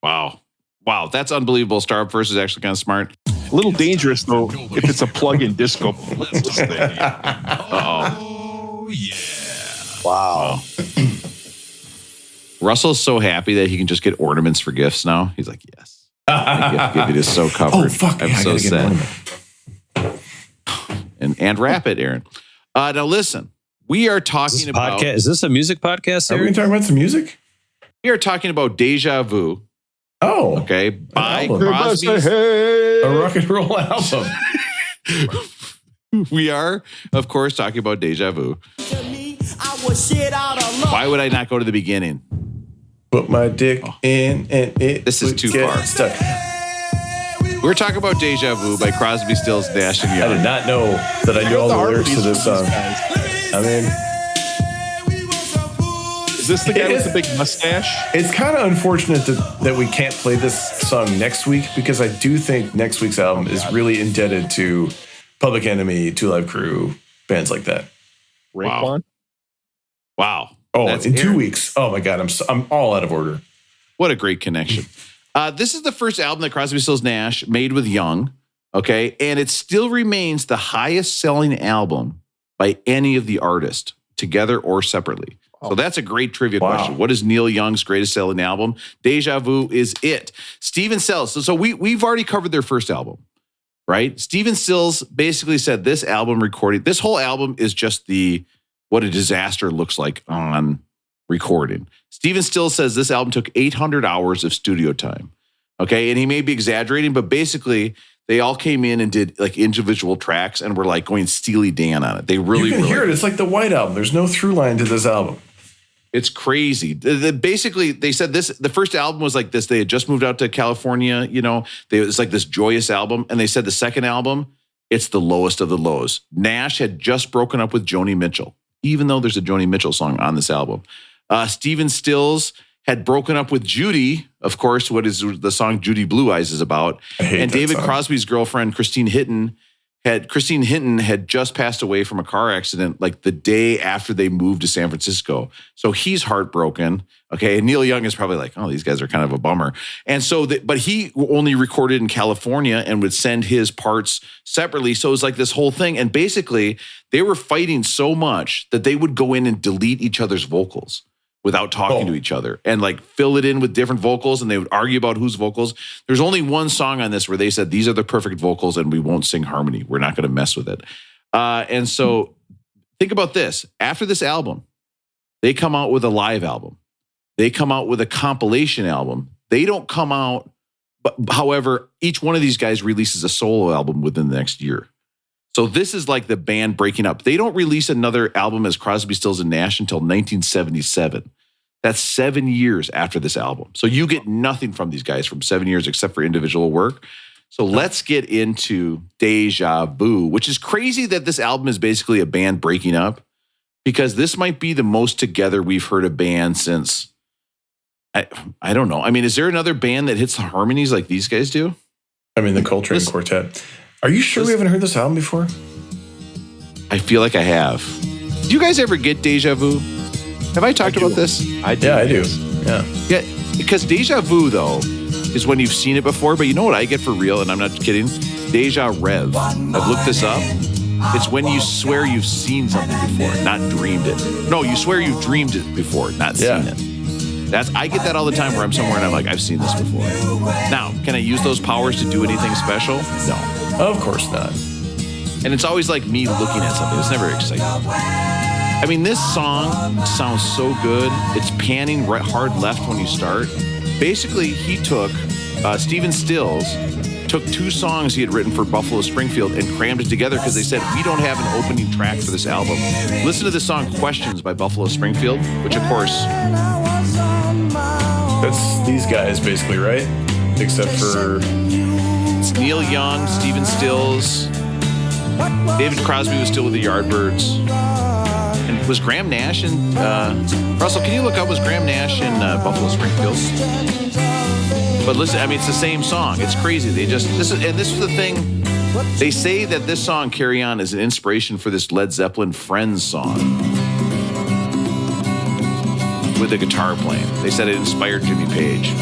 Wow. Wow, that's unbelievable. Star Up First is actually kind of smart. A little dangerous, though, if it's a plug-in disco. Uh-oh. Oh, yeah. Wow. Russell's so happy that he can just get ornaments for gifts now. He's like, yes. My gift giving is so covered. Oh, fuck. I'm Yeah, so I gotta get an sad. ornament. And wrap it, Aaron. Now listen, we are talking about... Is this a music podcast, Are we Aaron? talking about some music? We are talking about Deja Vu, Oh. okay, by album. Crosby. A rock and roll album. We are, of course, talking about Deja Vu. Why would I not go to the beginning? Put my dick in and it This is would too get far. stuck. We're talking about Deja Vu by Crosby, Stills, Nash and I did Young. not know that I knew all the lyrics to this song. I mean, Is this the guy with the big mustache? it's kind of unfortunate that we can't play this song next week because I do think next week's album is really indebted to Public Enemy, Two Live Crew, bands like that. Raekwon? Wow. Oh, That's in 2 Aaron. weeks. Oh my God, I'm all out of order. What a great connection. This is the first album that Crosby, Stills, Nash made with Young, okay? And it still remains the highest selling album by any of the artists, together or separately. So that's a great trivia Wow. question. What is Neil Young's greatest selling album? Deja Vu is it. Steven Stills. So we've already covered their first album, right? Steven Stills basically said this whole album is just what a disaster looks like on recording. Steven Stills says this album took 800 hours of studio time. Okay. And he may be exaggerating, but basically they all came in and did like individual tracks and were like going Steely Dan on it. They really You can hear it. It's like the White Album. There's no through line to this album. It's crazy. Basically, they said the first album was like this. They had just moved out to California, it's like this joyous album. And they said the second album, it's the lowest of the lows. Nash had just broken up with Joni Mitchell, even though there's a Joni Mitchell song on this album. Steven Stills had broken up with Judy, of course, what is the song Judy Blue Eyes is about. I hate And that David song. Crosby's girlfriend, Christine Hinton, had just passed away from a car accident like the day after they moved to San Francisco. So he's heartbroken. Okay. And Neil Young is probably like, oh, these guys are kind of a bummer. And so, but he only recorded in California and would send his parts separately. So it was like this whole thing. And basically they were fighting so much that they would go in and delete each other's vocals without talking to each other and like fill it in with different vocals, and they would argue about whose vocals. There's only one song on this where they said, these are the perfect vocals and we won't sing harmony. We're not going to mess with it. And so think about this. After this album, they come out with a live album. They come out with a compilation album. They don't come out, but however, each one of these guys releases a solo album within the next year. So this is like the band breaking up. They don't release another album as Crosby, Stills, and Nash until 1977. That's 7 years after this album. So you get nothing from these guys from 7 years except for individual work. So let's get into Deja Vu, which is crazy that this album is basically a band breaking up, because this might be the most together we've heard a band since, I don't know. I mean, is there another band that hits the harmonies like these guys do? I mean, the Coltrane Quartet. Are you sure we haven't heard this album before? I feel like I have. Do you guys ever get Deja Vu? Have I talked about this? I do. Yeah. Yeah, because Deja Vu, though, is when you've seen it before. But you know what I get for real, and I'm not kidding? Deja Rev. I've looked this up. It's when you swear you've seen something before, not dreamed it. No, you swear you've dreamed it before, not seen it. I get that all the time where I'm somewhere and I'm like, I've seen this before. Now, can I use those powers to do anything special? No. Of course not. And it's always like me looking at something. It's never exciting. I mean, this song sounds so good. It's panning right, hard left when you start. Basically, he took, Steven Stills took two songs he had written for Buffalo Springfield and crammed it together because they said, we don't have an opening track for this album. Listen to the song Questions by Buffalo Springfield, which of course... That's these guys basically, right? Except for... It's Neil Young, Steven Stills, David Crosby was still with the Yardbirds. And was Graham Nash in... Russell, can you look up, was Graham Nash in Buffalo Springfield? But listen, I mean, it's the same song. It's crazy. This is the thing. They say that this song, Carry On, is an inspiration for this Led Zeppelin Friends song with the guitar playing. They said it inspired Jimmy Page.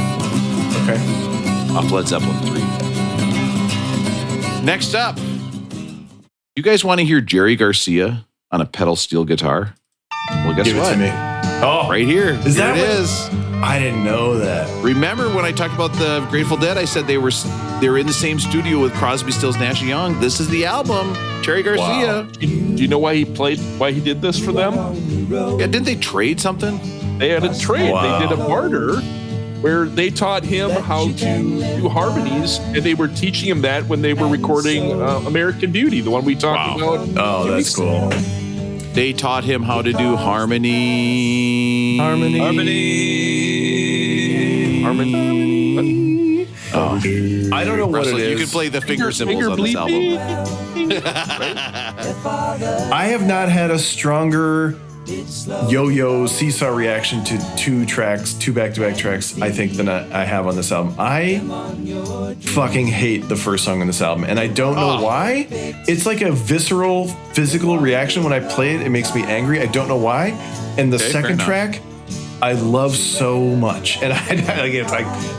Okay. Off Led Zeppelin 3. Next up, you guys want to hear Jerry Garcia on a pedal steel guitar? Well, guess Give what? it to me. Oh, Right here. Is Here that it what- is. I didn't know that. Remember when I talked about the Grateful Dead? I said they were in the same studio with Crosby, Stills, Nash Young. This is the album, Jerry Garcia. Wow. Do you know why he did this for them? Yeah, didn't they trade something? They had a trade. Wow. They did a barter where they taught him how to do harmonies, and they were teaching him that when they were recording American Beauty, the one we talked about. Oh, that's cool. They taught him how to do harmony. Oh. I don't know what Russell, it is. you can play the finger symbols on this album. I have not had a stronger yo-yo seesaw reaction to two back-to-back tracks, I think, than I have on this album. I fucking hate the first song on this album, and I don't know why. It's like a visceral, physical reaction. When I play it, it makes me angry. I don't know why. And the second track, I love so much. And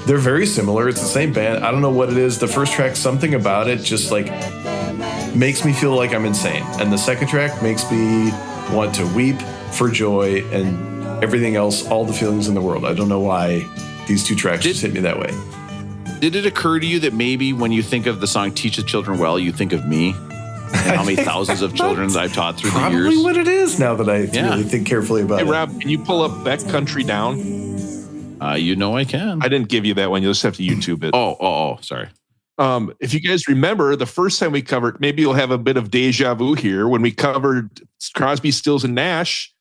they're very similar. It's the same band. I don't know what it is. The first track, something about it just like makes me feel like I'm insane. And the second track makes me want to weep for joy and everything else, all the feelings in the world. I don't know why these two tracks just hit me that way. Did it occur to you that maybe when you think of the song Teach the Children Well, you think of me? And how many thousands of children I've taught through the years? Probably what it is now that I really think carefully about Hey, it. Rob, can you pull up Beck Country Down? You know I can. I didn't give you that one. You'll just have to YouTube it. Oh, sorry. If you guys remember, the first time we covered, maybe you'll have a bit of deja vu here. When we covered Crosby, Stills, and Nash,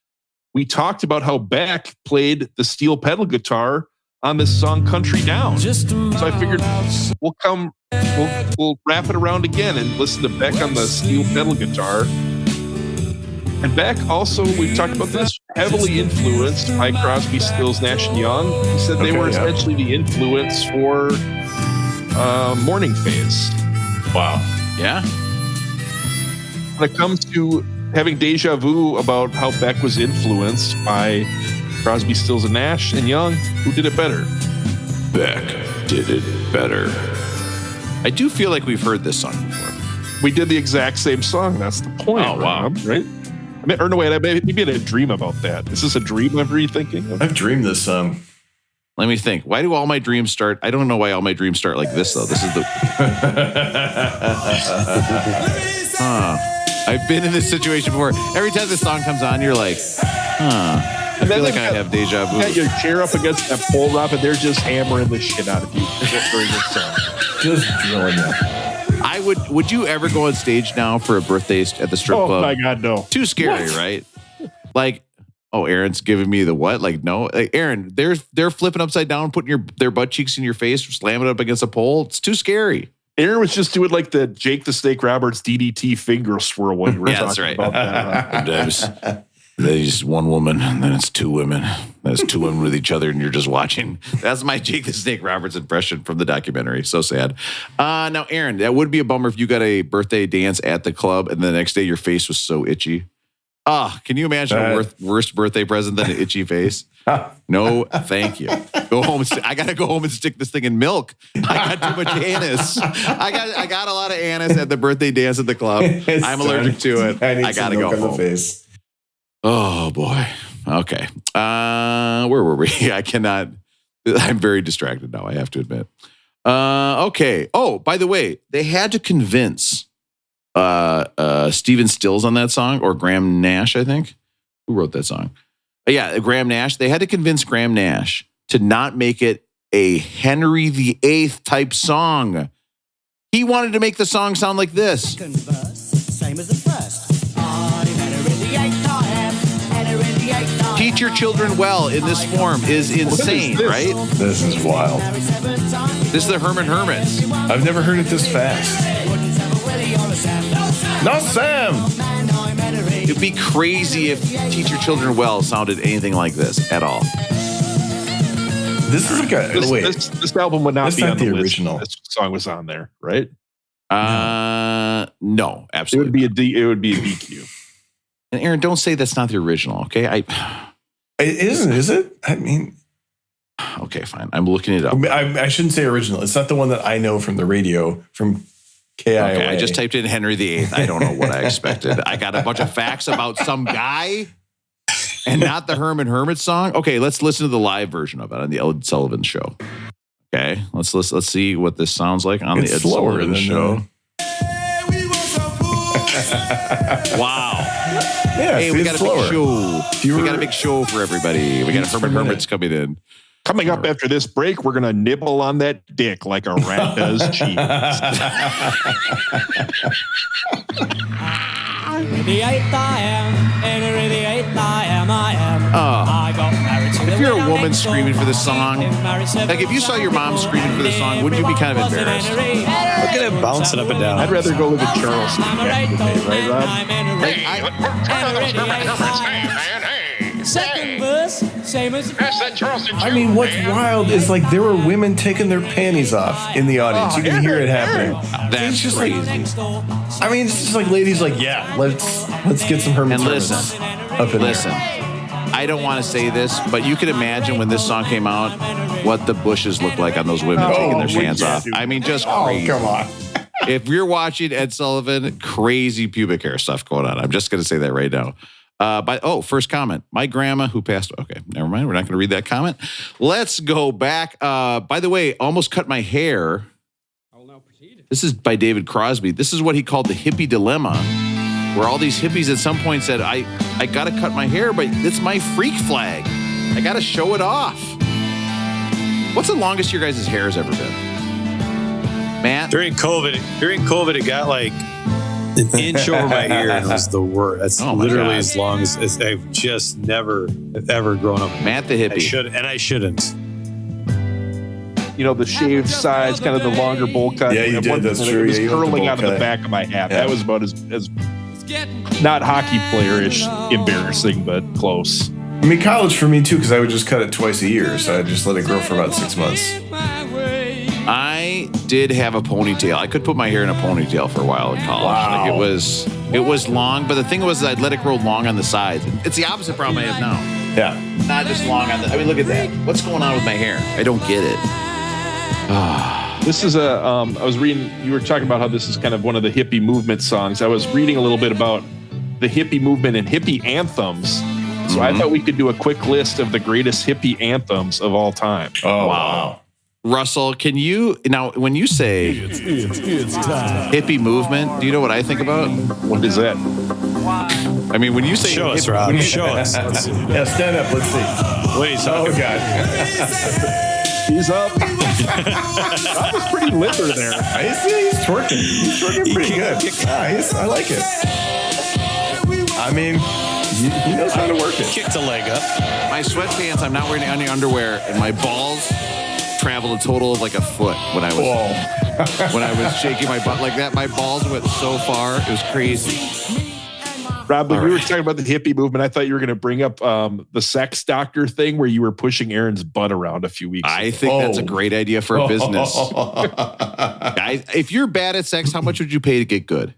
we talked about how Beck played the steel pedal guitar on this song Country Down. So I figured we'll wrap it around again and listen to Beck on the steel pedal guitar. And Beck also, we've talked about this, heavily influenced by Crosby, Stills, Nash, and Young. He said they were essentially the influence for Morning Phase. Wow. Yeah. When it comes to having deja vu about how Beck was influenced by Crosby, Stills, and Nash and Young, who did it better? Beck did it better. I do feel like we've heard this song before. We did the exact same song. That's the point. Oh, wow. Rob, right? I mean, or no, wait, maybe I had a dream about that. Is this a dream I'm rethinking of? I've dreamed this song. Let me think. Why do all my dreams start? I don't know why all my dreams start like this, though. This is the... I've been in this situation before. Every time this song comes on, you're like, I feel like I have deja vu. You got your chair up against that pole, Rob, and they're just hammering the shit out of you during this song. Just drilling you. Would you ever go on stage now for a birthday at the strip club? Oh my God, no. Too scary, right? Like, oh, Aaron's giving me the what? Like, no, like, Aaron, they're flipping upside down, putting their butt cheeks in your face, slamming it up against a pole. It's too scary. Aaron was just doing like the Jake the Snake Roberts DDT finger swirl when you were Yeah, talking that's right. about that. There's just one woman, and then it's two women. Then it's two women with each other, and you're just watching. That's my Jake the Snake Roberts impression from the documentary. So sad. Now, Aaron, that would be a bummer if you got a birthday dance at the club, and the next day your face was so itchy. Can you imagine a worst birthday present than an itchy face? No, thank you. Go home. I gotta go home and stick this thing in milk. I got too much anise. I got a lot of anise at the birthday dance at the club. I'm allergic to it. I gotta go home. Face. Oh boy. Okay. Where were we? I cannot. I'm very distracted now, I have to admit. Okay. Oh, by the way, they had to convince Stephen Stills on that song, or Graham Nash, I think. Who wrote that song? Yeah, Graham Nash. They had to convince Graham Nash to not make it a Henry VIII type song. He wanted to make the song sound like this. Same as the first. Teach your children well in this form is insane, right? This is wild. This is the Herman Hermits. I've never heard it this fast. Not Sam. It'd be crazy if Teach Your Children Well sounded anything like this at all. This is like a this album would not be on the original. List. This song was on there, right? No, absolutely. It would be a DQ. And Aaron, don't say that's not the original, okay? It isn't, is it? I mean, Okay, fine. I'm looking it up. I shouldn't say original. It's not the one that I know from the radio from KIOA. Okay, I just typed in Henry VIII. I don't know what I expected. I got a bunch of facts about some guy and not the Herman Hermit song. Okay, let's listen to the live version of it on the Ed Sullivan Show. Okay, let's see what this sounds like on the Ed Sullivan Show. Wow. Yeah, hey, we got a slower. big show. We got a big show for everybody. We got Herman Hermit's coming in. Coming up after this break, we're going to nibble on that dick like a rat does cheese. If you're a woman screaming for this song, like if you saw your mom screaming for this song, wouldn't you be kind of embarrassed? Look at it bouncing up and down. I'd rather go live in Charleston back in the day, right, Rob? Second verse, same as I mean, what's wild is like there were women taking their panties off in the audience. You can hear it happening. That's just crazy. I mean, it's just like ladies like, yeah, let's get some Herman And Hermits listen, up in listen. there. I don't want to say this, but you can imagine when this song came out, what the bushes looked like on those women taking their pants off. I mean, just crazy. Oh, come on. If you're watching Ed Sullivan, crazy pubic hair stuff going on. I'm just going to say that right now. First comment. My grandma who passed. Okay, never mind. We're not going to read that comment. Let's go back. By the way, almost cut my hair. This is by David Crosby. This is what he called the hippie dilemma, where all these hippies at some point said, I got to cut my hair, but it's my freak flag. I got to show it off. What's the longest your guys' hair has ever been? Matt? During COVID, it got like an inch over my ear, and it was the worst. That's literally as long as I've just never ever grown up. Matt the hippie. I shouldn't. You know, the shaved sides, kind of the longer bowl cut. Yeah, you did. That's true. It was Yeah, you went the curling bowl out of the cut. back of my hat. Yeah. That was about as not hockey player-ish embarrassing, but close. I mean, college for me too, because I would just cut it twice a year, so I just let it grow for about 6 months. I did have a ponytail. I could put my hair in a ponytail for a while in college. Wow. Like it was long, but the thing was I'd let it grow long on the sides. It's the opposite problem I have now. Yeah. Not just long on the. I mean, look at that. What's going on with my hair? I don't get it. This is I was reading, you were talking about how this is kind of one of the hippie movement songs. I was reading a little bit about the hippie movement and hippie anthems. So I thought we could do a quick list of the greatest hippie anthems of all time. Oh, wow. Russell, can you now when you say hippie movement, do you know what I think about? What is that? I mean, when you say Show us, hippie- Rob. Show us. Let's see. Yeah, stand up. Let's see. What are you talking Oh, God. He's up. That was pretty limber there. He's twerking. He's twerking pretty good. I like it. I mean, he knows how to work it. Kicked a leg up. My sweatpants, I'm not wearing any underwear, and my balls traveled a total of like a foot when I was when I was shaking my butt like that. My balls went so far, it was crazy. Rob, when we were talking about the hippie movement, I thought you were going to bring up the sex doctor thing where you were pushing Aaron's butt around a few weeks ago. I think that's a great idea for a business. Guys, if you're bad at sex, how much would you pay to get good?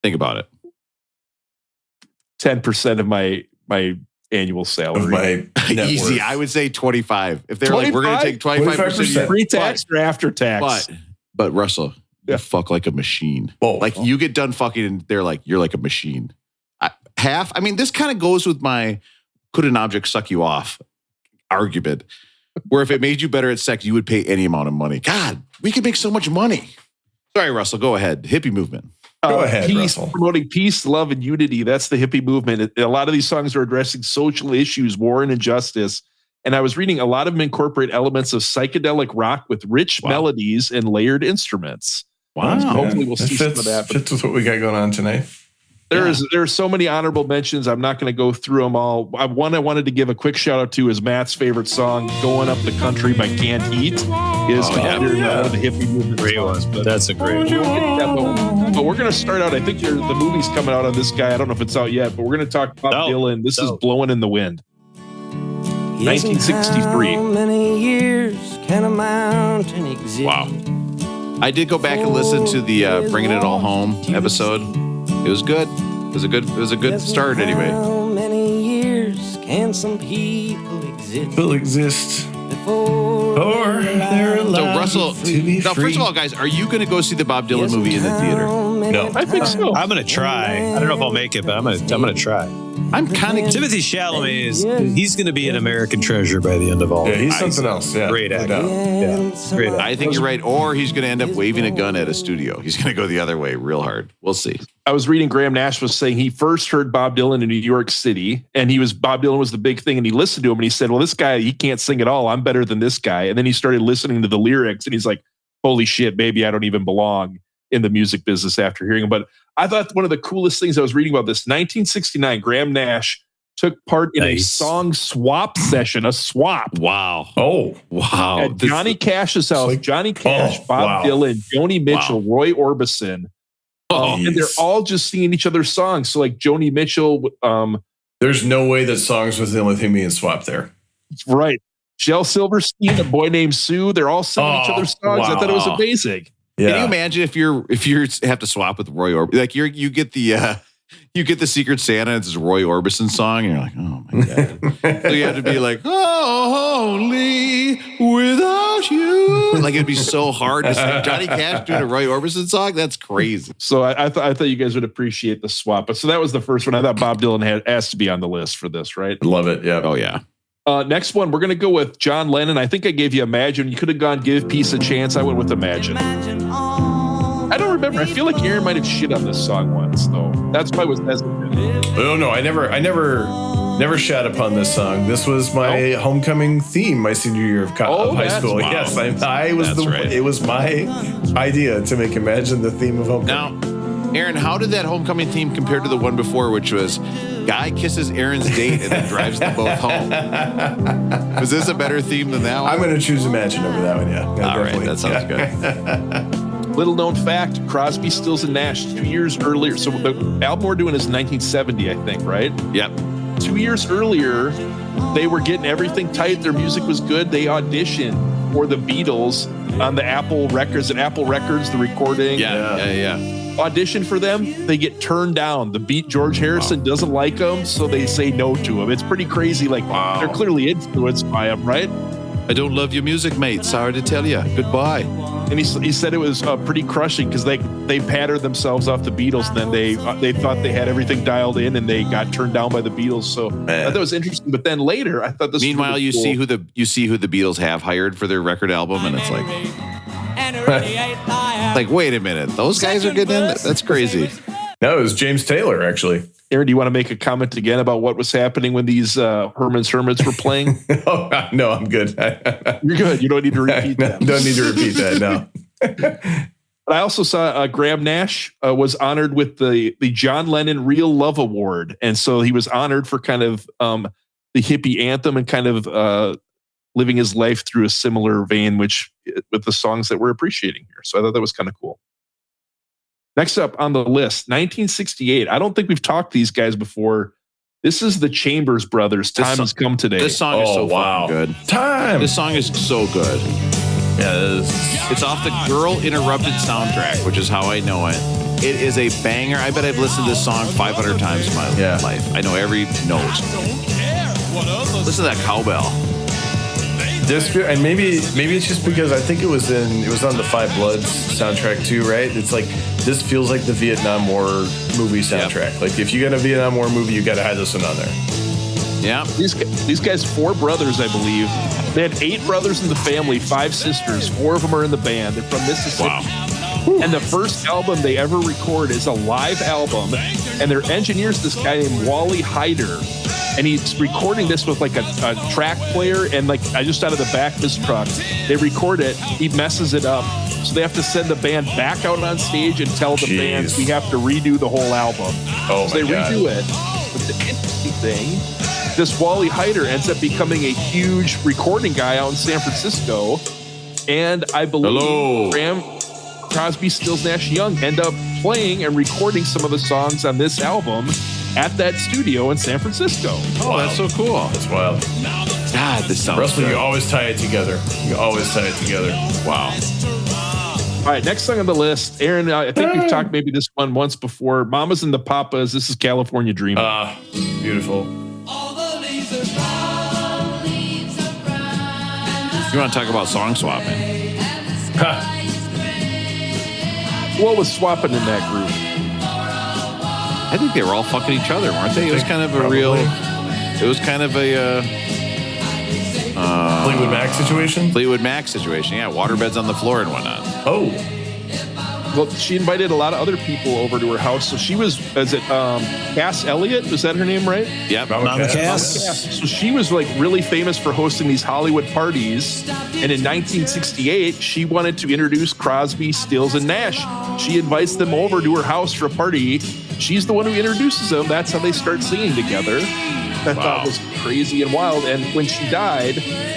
Think about it. 10% of my annual salary. Of my net Easy. worth. I would say 25. If they're like, we're going to take 25% of your Pre-tax or after tax? But Russell, Yeah. you fuck like a machine. Oh. Like you get done fucking and they're like, you're like a machine. I mean, this kind of goes with my could an object suck you off argument, where if it made you better at sex, you would pay any amount of money. God, we could make so much money. Sorry, Russell, go ahead. Hippie movement. Go ahead, peace, Russell. promoting peace, love, and unity. That's the hippie movement. A lot of these songs are addressing social issues, war and injustice. And I was reading a lot of them incorporate elements of psychedelic rock with rich melodies and layered instruments. Wow. So hopefully we'll That see some of that. But fits with what we got going on tonight. there's so many honorable mentions. I'm not going to go through them all. One I wanted to give a quick shout out to is Matt's favorite song, "Going Up the Country" by Can't Heat. Is considered one of the hippie movement songs. But That's a great one. But we're going to start out. I think the movie's coming out on this guy. I don't know if it's out yet, but we're going to talk Bob Dylan. This is "Blowing in the Wind." 1963. How many years can a mountain exist? Wow. I did go back and listen to the Bringing It All Home episode. It was good. It was a good start anyway. How many years can some people exist Will exist. before They're So allowed Russell, to be now free. first of all, guys, are you going to go see the Bob Dylan movie in the theater? No, I think so. I'm gonna try. I don't know if I'll make it, but I'm gonna try. I'm kind of Timothy Chalamet he's gonna be an American treasure by the end of all. Yeah, he's I something see. else. Yeah, Great no actor. doubt. Yeah, great actor. I think you're right. Or he's going to end up waving a gun at a studio. He's going to go the other way real hard. We'll see. I was reading Graham Nash was saying he first heard Bob Dylan in New York City, and Bob Dylan was the big thing, and he listened to him and he said, well, this guy, he can't sing at all. I'm better than this guy. And then he started listening to the lyrics and he's like, holy shit, maybe I don't even belong in the music business after hearing him. But I thought one of the coolest things I was reading about this, 1969, Graham Nash took part in a song swap session, a swap. Wow. Oh, Wow. At Johnny Cash's house, like- Johnny Cash, Oh, Bob wow. Dylan, Joni Mitchell, Roy Orbison. And they're all just singing each other's songs. So like Joni Mitchell, there's no way that songs with him being swapped there. right. Shel Silverstein, a boy named Sue, they're all singing each other's songs. I thought it was wow. amazing. Yeah. Can you imagine if you have to swap with Roy Orbison? Like you get the Secret Santa and it's a Roy Orbison song, and you're like, oh my god. So you have to be like, oh, only without you. Like it'd be so hard to sing Johnny Cash doing a Roy Orbison song. That's crazy. So I thought you guys would appreciate the swap. But so that was the first one. I thought Bob Dylan has to be on the list for this, right? Love it. Yeah. Oh yeah. Next one, we're going to go with John Lennon. I think I gave you Imagine. You could have gone Give Peace a Chance. I went with Imagine. I don't remember. I feel like Aaron might have shit on this song once, though. That's why I was hesitant. Oh no, I never shat upon this song. This was my homecoming theme my senior year of high that's- school. wow. Yes, I was That's right. It was my idea to make Imagine the theme of homecoming. Now, Aaron, how did that homecoming theme compare to the one before, which was guy kisses Aaron's date and then drives them both home? Was this a better theme than that one? I'm going to choose Imagine over that one. Yeah. All right, that sounds good. Little known fact, Crosby, Stills, and Nash 2 years earlier. So the album we're doing is 1970, I think, right? Yep. 2 years earlier, they were getting everything tight. Their music was good. They auditioned for the Beatles on the Apple Records. At Apple Records, the recording. Yeah. Audition for them, they get turned down. The beat George Harrison doesn't like them, so they say no to him. It's pretty crazy. Like they're clearly influenced by him, right? I don't love your music, mate. Sorry to tell you. Goodbye. And he said it was pretty crushing because they patted themselves off the Beatles, and then they thought they had everything dialed in, and they got turned down by the Beatles. So I thought that was interesting. But then later, I thought this. Meanwhile, was really you cool. see who the Beatles have hired for their record album, and it's like, wait a minute, those guys are getting in. That's crazy. No, it was James Taylor actually. Aaron, do you want to make a comment again about what was happening when these Herman's Hermits were playing? Oh no, I'm good. You're good. You don't need to repeat that. Don't need to repeat that. No. But I also saw Graham Nash was honored with the John Lennon Real Love Award. And so he was honored for kind of the hippie anthem and kind of living his life through a similar vein, with the songs that we're appreciating here. So I thought that was kind of cool. Next up on the list, 1968. I don't think we've talked to these guys before. This is the Chambers Brothers. Time Has Come Today. This song is so fucking good. Time. This song is so good. Yeah, It's off the Girl Interrupted soundtrack, which is how I know it. It is a banger. I bet I've listened to this song 500 times in my life. I know every note. Listen to that cowbell. and maybe it's just because I think it was on the Five Bloods soundtrack too, right? It's like this feels like the Vietnam War movie soundtrack. Yep. Like if you got a Vietnam War movie, you got to have this one on there. Yeah. These guys, 4 brothers, I believe. They had 8 brothers in the family, 5 sisters. 4 of them are in the band. They're from Mississippi. Wow. And the first album they ever record is a live album. And their engineer's this guy named Wally Hyder. And he's recording this with like a track player. And like just out of the back of his truck, they record it. He messes it up. So they have to send the band back out on stage and tell the band we have to redo the whole album. Oh, so they redo it. But the interesting thing, this Wally Hyder ends up becoming a huge recording guy out in San Francisco. And I believe Crosby, Stills, Nash Young end up playing and recording some of the songs on this album at that studio in San Francisco. Oh, that's so cool. That's wild. God, this sounds Russell, good. you always tie it together. Wow. All right, next song on the list. Aaron, I think we've talked maybe this one once before. Mamas and the Papas. This is California Dreaming. Beautiful. You want to talk about song swapping? What was swapping in that group? I think they were all fucking each other, weren't they? It was kind of a real. It was kind of a Fleetwood Mac situation. Fleetwood Mac situation. Yeah, waterbeds on the floor and whatnot. Oh, Well, she invited a lot of other people over to her house. So she was, Cass Elliott? Was that her name, right? Yep. Mama Cass. Cass. So she was like really famous for hosting these Hollywood parties. And in 1968, she wanted to introduce Crosby, Stills, and Nash. She invites them over to her house for a party. She's the one who introduces them. That's how they start singing together. That thought was crazy and wild. And when she died,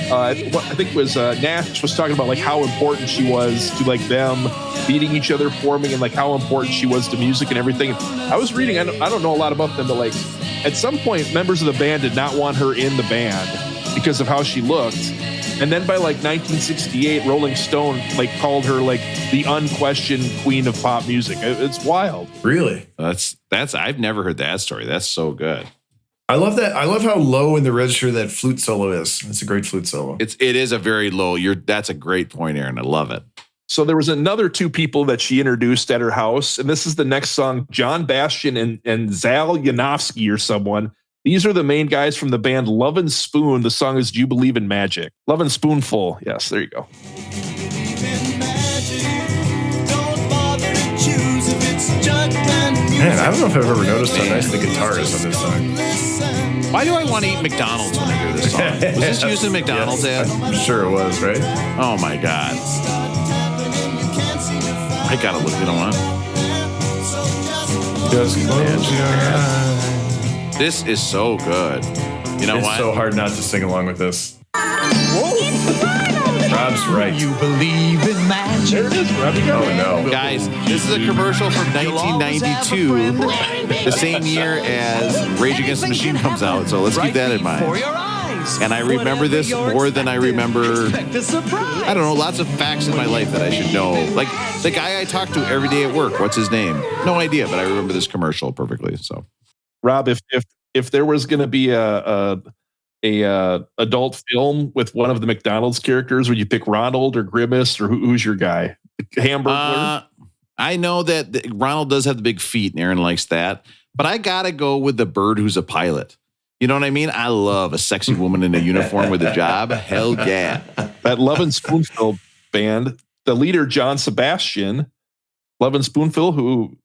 I think it was Nash was talking about like how important she was to like them beating each other, forming, and like how important she was to music and everything. I was reading, I don't know a lot about them, but like at some point, members of the band did not want her in the band because of how she looked. And then by like 1968, Rolling Stone like called her like the unquestioned queen of pop music. It's wild. really? That's. I've never heard that story. That's so good. I love that. I love how low in the register that flute solo is. It's a great flute solo. It is a very low. That's a great point, Aaron. I love it. So there was another two people that she introduced at her house, and this is the next song, John Bastian and Zal Yanofsky or someone. These are the main guys from the band Love and Spoon. The song is Do You Believe in Magic? Love and Spoonful. Yes, there you go. Man, I don't know if I've ever noticed how nice the guitar is on this song. Why do I want to eat McDonald's when I hear this song? Was this used in McDonald's ad? I'm sure it was, right? Oh my God. I gotta look, you know what? Just close your eyes. This is so good. You know It's what? so hard not to sing along with this. Rob's right. You believe in magic. There it is, Robbie. Oh, no. Guys, this is a commercial from 1992, the same year as Rage Against the Machine comes out. So let's keep that in mind. And I remember this more than I remember, I don't know, lots of facts in my life that I should know. Like the guy I talk to every day at work, what's his name? No idea, but I remember this commercial perfectly. So, Rob, if there was going to be a adult film with one of the McDonald's characters, would you pick Ronald or Grimace or who's your guy? Hamburger? I know that Ronald does have the big feet and Aaron likes that, but I gotta go with the bird who's a pilot. You know what I mean? I love a sexy woman in a uniform with a job. Hell yeah. That Love and Spoonful band, the leader, John Sebastian, Love and Spoonful, who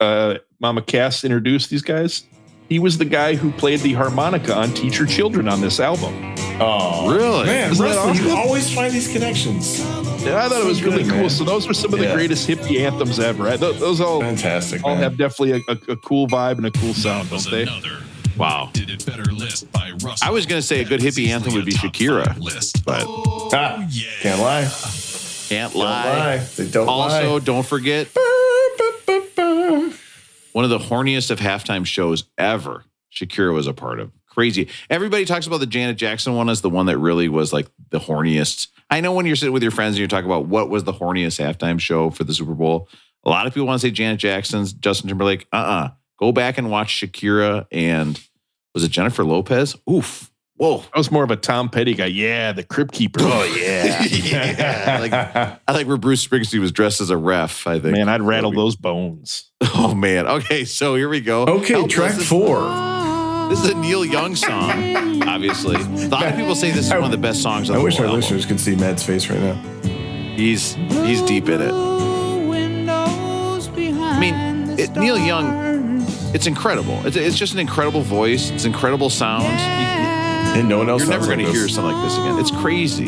Mama Cass introduced these guys. He was the guy who played the harmonica on Teach Your Children on this album. Oh, Really? Man, Isn't that Russell, awesome? you always find these connections. Yeah, I thought it was So really good, cool. man. So those were some of the greatest hippie anthems ever. Those all Fantastic, all man. have definitely a cool vibe and a cool sound, don't they? Wow. Did it better list by Russell. I was going to say a good hippie anthem would be Shakira, but Can't lie. can't Don't lie. lie. They don't Also, lie. don't forget one of the horniest of halftime shows ever. Shakira was a part of. Crazy. Everybody talks about the Janet Jackson one as the one that really was like the horniest. I know when you're sitting with your friends and you're talking about what was the horniest halftime show for the Super Bowl, a lot of people want to say Janet Jackson's, Justin Timberlake. Go back and watch Shakira and was it Jennifer Lopez? Oof. Whoa. I was more of a Tom Petty guy. Yeah, the Crypt Keeper. Oh, yeah. Yeah. I like where Bruce Springsteen was dressed as a ref, I think. Man, I'd rattle those bones. Oh, man. Okay, so here we go. Okay, Help track us. 4. This is a Neil Young song, obviously. A lot of people say this is one of the best songs on I the wish whole our album. listeners could see Matt's face right now. He's deep in it. I mean, Neil Young, it's incredible. It's just an incredible voice. It's incredible sound. And no one else You're never sounds going to like hear this. something like this again. It's crazy.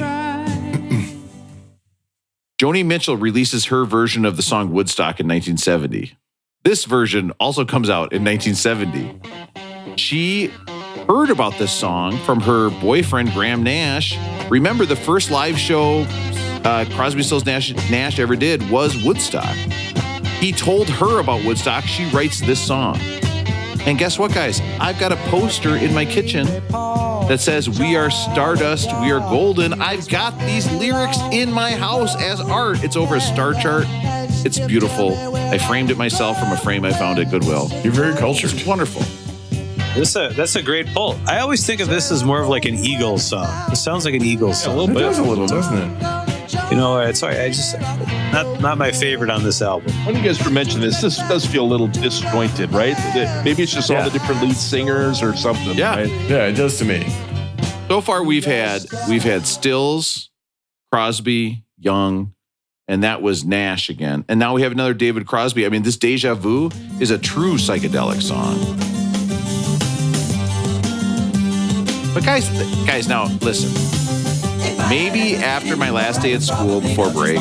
Joni Mitchell releases her version of the song Woodstock in 1970. This version also comes out in 1970. She heard about this song from her boyfriend, Graham Nash. Remember, the first live show Crosby, Stills, Nash ever did was Woodstock. He told her about Woodstock. She writes this song. And guess what, guys? I've got a poster in my kitchen that says, "We are stardust, we are golden." I've got these lyrics in my house as art. It's over a star chart. It's beautiful. I framed it myself from a frame I found at Goodwill. You're very cultured. It's wonderful. That's a great pull. I always think of this as more of like an Eagles song. It sounds like an Eagles song. A little bit. It does a little, doesn't it? You know, sorry, I just not my favorite on this album. When you guys were mentioning this does feel a little disjointed, right? Maybe it's just all the different lead singers or something. Yeah, right? Yeah, it does to me. So far, we've had Stills, Crosby, Young, and that was Nash again. And now we have another David Crosby. I mean, this Deja Vu is a true psychedelic song. But guys, now listen. Maybe after my last day at school before break,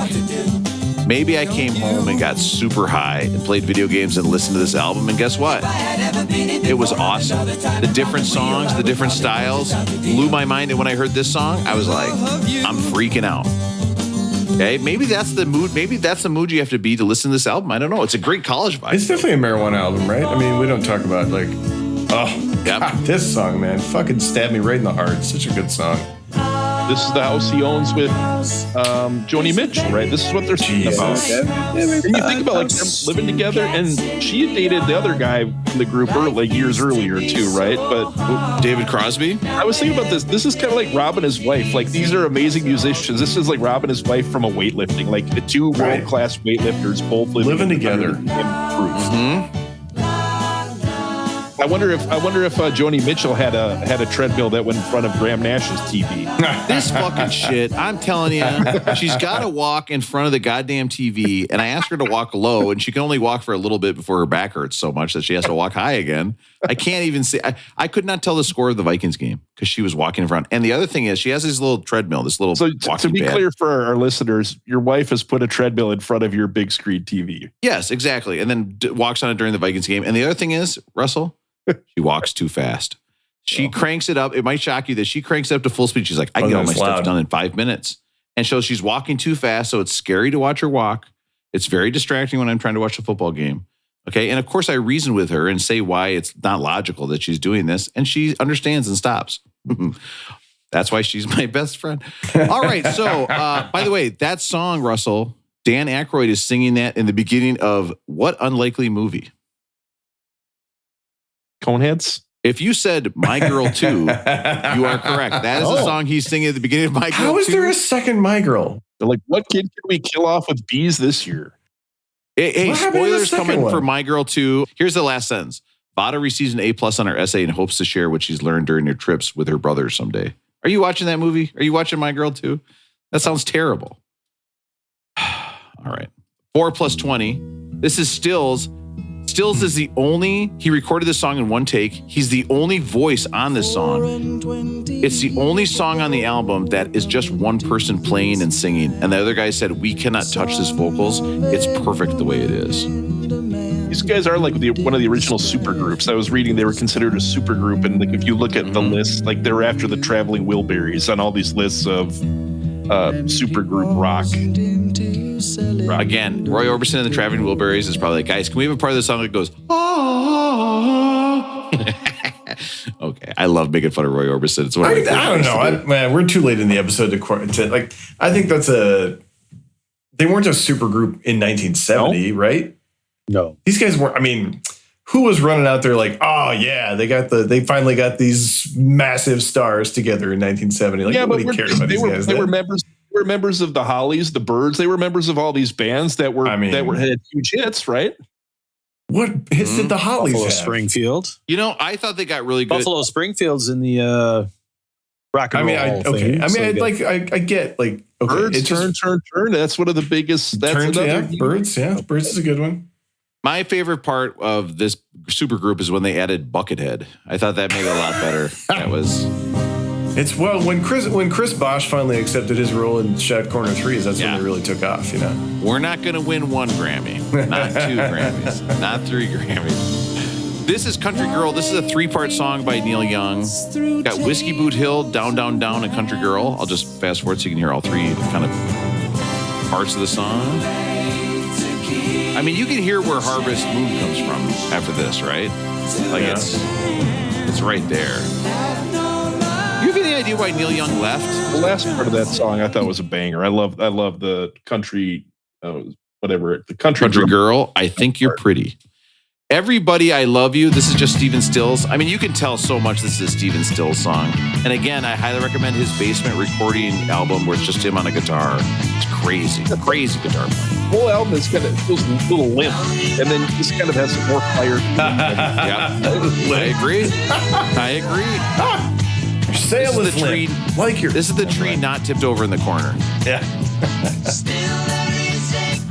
maybe I came home and got super high and played video games and listened to this album. And guess what? It was awesome. The different songs, the different styles blew my mind. And when I heard this song, I was like, I'm freaking out. Okay, maybe that's the mood. Maybe that's the mood you have to be to listen to this album. I don't know. It's a great college vibe. It's definitely a marijuana album, right? I mean, we don't talk about like, yep. God, this song, man, fucking stabbed me right in the heart. It's such a good song. This is the house he owns with Joni Mitchell, right? This is what they're singing about. And you think about like them living together, and she dated the other guy in the group like years earlier too, right? But David Crosby. I was thinking about this. This is kind of like Rob and his wife. Like these are amazing musicians. This is like Rob and his wife from a weightlifting, like the two world-class weightlifters both living together. I wonder if Joni Mitchell had a treadmill that went in front of Graham Nash's TV. This fucking shit, I'm telling you, she's got to walk in front of the goddamn TV, and I asked her to walk low, and she can only walk for a little bit before her back hurts so much that she has to walk high again. I can't even see. I could not tell the score of the Vikings game because she was walking in front. And the other thing is, she has this little treadmill, this little. So to be clear for our listeners, your wife has put a treadmill in front of your big screen TV. Yes, exactly, and then walks on it during the Vikings game. And the other thing is, Russell. She walks too fast. She cranks it up. It might shock you that she cranks it up to full speed. She's like, I can get all my stuff done in 5 minutes. And so she's walking too fast. So it's scary to watch her walk. It's very distracting when I'm trying to watch a football game. Okay. And of course I reason with her and say why it's not logical that she's doing this. And she understands and stops. That's why she's my best friend. All right. So by the way, that song, Russell, Dan Aykroyd is singing that in the beginning of what unlikely movie? Coneheads? If you said My Girl 2, you are correct. That is the song he's singing at the beginning of My Girl 2. How is there a second My Girl? They're like, what kid can we kill off with bees this year? Hey, spoilers coming for My Girl 2. Here's the last sentence. Vada receives an A+ on her essay and hopes to share what she's learned during her trips with her brother someday. Are you watching that movie? Are you watching My Girl 2? That sounds terrible. All right. 4 + 20. This is Stills. Stills is he recorded this song in one take. He's the only voice on this song. It's the only song on the album that is just one person playing and singing. And the other guy said, we cannot touch his vocals. It's perfect the way it is. These guys are like one of the original supergroups. I was reading they were considered a supergroup. And like if you look at the list, like they're after the Traveling Wilburys on all these lists of supergroup rock. Again, Roy Orbison and the Traveling Wilburys is probably like, guys, can we have a part of the song that goes, oh. Okay, I love making fun of Roy Orbison. It's what I don't know. Man, we're too late in the episode to like. I think they weren't a super group in 1970, right? No, these guys weren't. I mean, who was running out there like, oh yeah, they finally got these massive stars together in 1970. Like nobody cared about these guys. They were members of the Hollies, the Byrds. They were members of all these bands that had huge hits, right? What hits did the Hollies Buffalo have? Springfield. You know, I thought they got really good. Buffalo Springfield's in the rock and roll. I get like Birds, turn. That's one of the biggest. Birds. Yeah, Birds is a good one. My favorite part of this super group is when they added Buckethead. I thought that made it a lot better. That was. When Chris Bosch finally accepted his role in Shot Corner 3s, that's when they really took off, you know. We're not going to win 1 Grammy, not 2 Grammys, not 3 Grammys. This is Country Girl. This is a 3-part song by Neil Young. Got Whiskey Boot Hill, Down, Down, Down, and Country Girl. I'll just fast forward so you can hear all 3 kind of parts of the song. I mean, you can hear where Harvest Moon comes from after this, right? Like it's right there. You have any idea why Neil Young left? The last part of that song I thought was a banger. I love the country, the country girl. I think you're pretty. Everybody, I Love You. This is just Stephen Stills. I mean, you can tell so much this is a Stephen Stills song. And again, I highly recommend his basement recording album where it's just him on a guitar. It's crazy. Crazy guitar playing. The whole album is kind of feels a little limp, and then this kind of has some more fire. Yeah, I agree. Your sail is limp. Tree, this is the tree not tipped over in the corner. Yeah.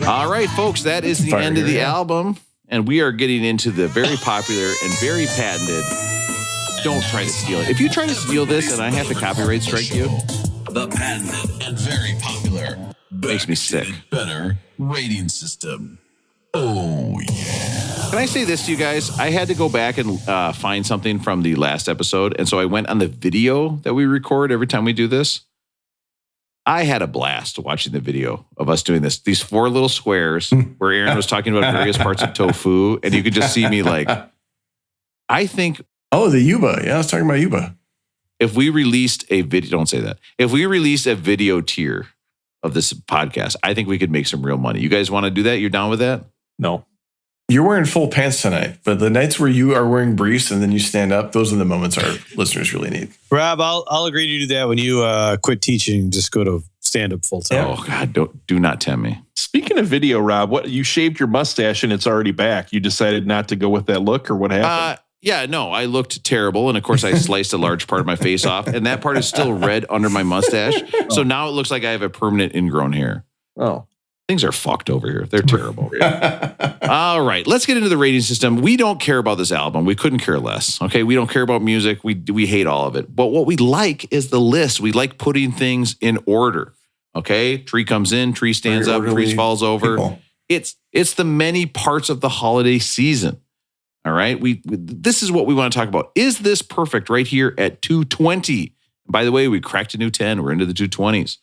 All right, folks, that is the end of the album. And we are getting into the very popular and very patented. Don't try to steal it. If you try to steal this and I have to copyright strike you, The patented and very popular makes me sick. Better rating system. Oh, yeah. Can I say this to you guys? I had to go back and find something from the last episode. And so I went on the video that we record every time we do this. I had a blast watching the video of us doing this. These 4 little squares where Aaron was talking about various parts of tofu. And you could just see me like, I think. Oh, the Yuba. Yeah, I was talking about Yuba. If we released a video, don't say that. If we released a video tier of this podcast, I think we could make some real money. You guys want to do that? You're down with that? No. You're wearing full pants tonight, but the nights where you are wearing briefs and then you stand up, those are the moments our listeners really need. Rob, I'll agree to do that when you quit teaching. Just go to stand up full time. Oh God, do not tempt me. Speaking of video, Rob, what you shaved your mustache and it's already back. You decided not to go with that look, or what happened? Yeah, no, I looked terrible, and of course I sliced a large part of my face off, and that part is still red under my mustache. So now it looks like I have a permanent ingrown hair. Oh. Things are fucked over here. They're terrible. All right, let's get into the rating system. We don't care about this album. We couldn't care less. Okay, we don't care about music. We hate all of it. But what we like is the list. We like putting things in order. Okay, tree comes in, tree stands up, tree falls over. People. It's the many parts of the holiday season. All right, this is what we want to talk about. Is this perfect right here at 220? By the way, we cracked a new 10. We're into the 220s.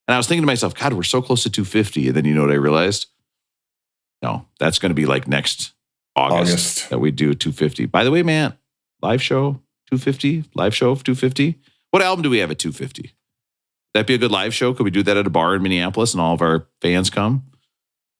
And I was thinking to myself, God, we're so close to 250. And then you know what I realized? No, that's going to be like next August that we do 250. By the way, man, live show 250, live show of 250. What album do we have at 250? That'd be a good live show. Could we do that at a bar in Minneapolis and all of our fans come?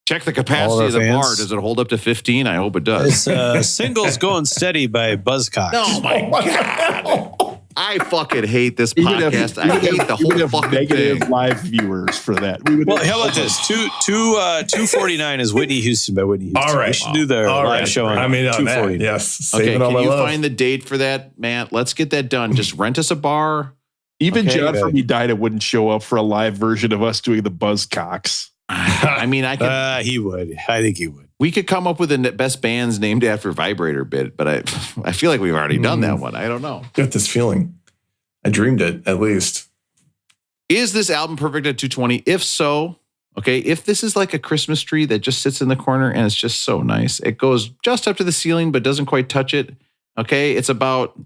Check the capacity of the bar. Does it hold up to 15? I hope it does. It's Singles Going Steady by Buzzcocks. Oh my God. I fucking hate this podcast. I hate the whole fucking negative thing. Live viewers for that. Well, how about this? 249 is Whitney Houston by Whitney Houston. All right. We should do their live show on 249. Yes. Okay, can you find the date for that, Matt? Let's get that done. Just rent us a bar. Even John from Edina wouldn't show up for a live version of us doing the Buzzcocks. I mean, I could. He would. I think he would. We could come up with the best bands named after Vibrator bit, but I feel like we've already done that one. I don't know. Got this feeling. I dreamed it, at least. Is this album perfect at 220? If so, okay, if this is like a Christmas tree that just sits in the corner and it's just so nice, it goes just up to the ceiling but doesn't quite touch it, okay? It's about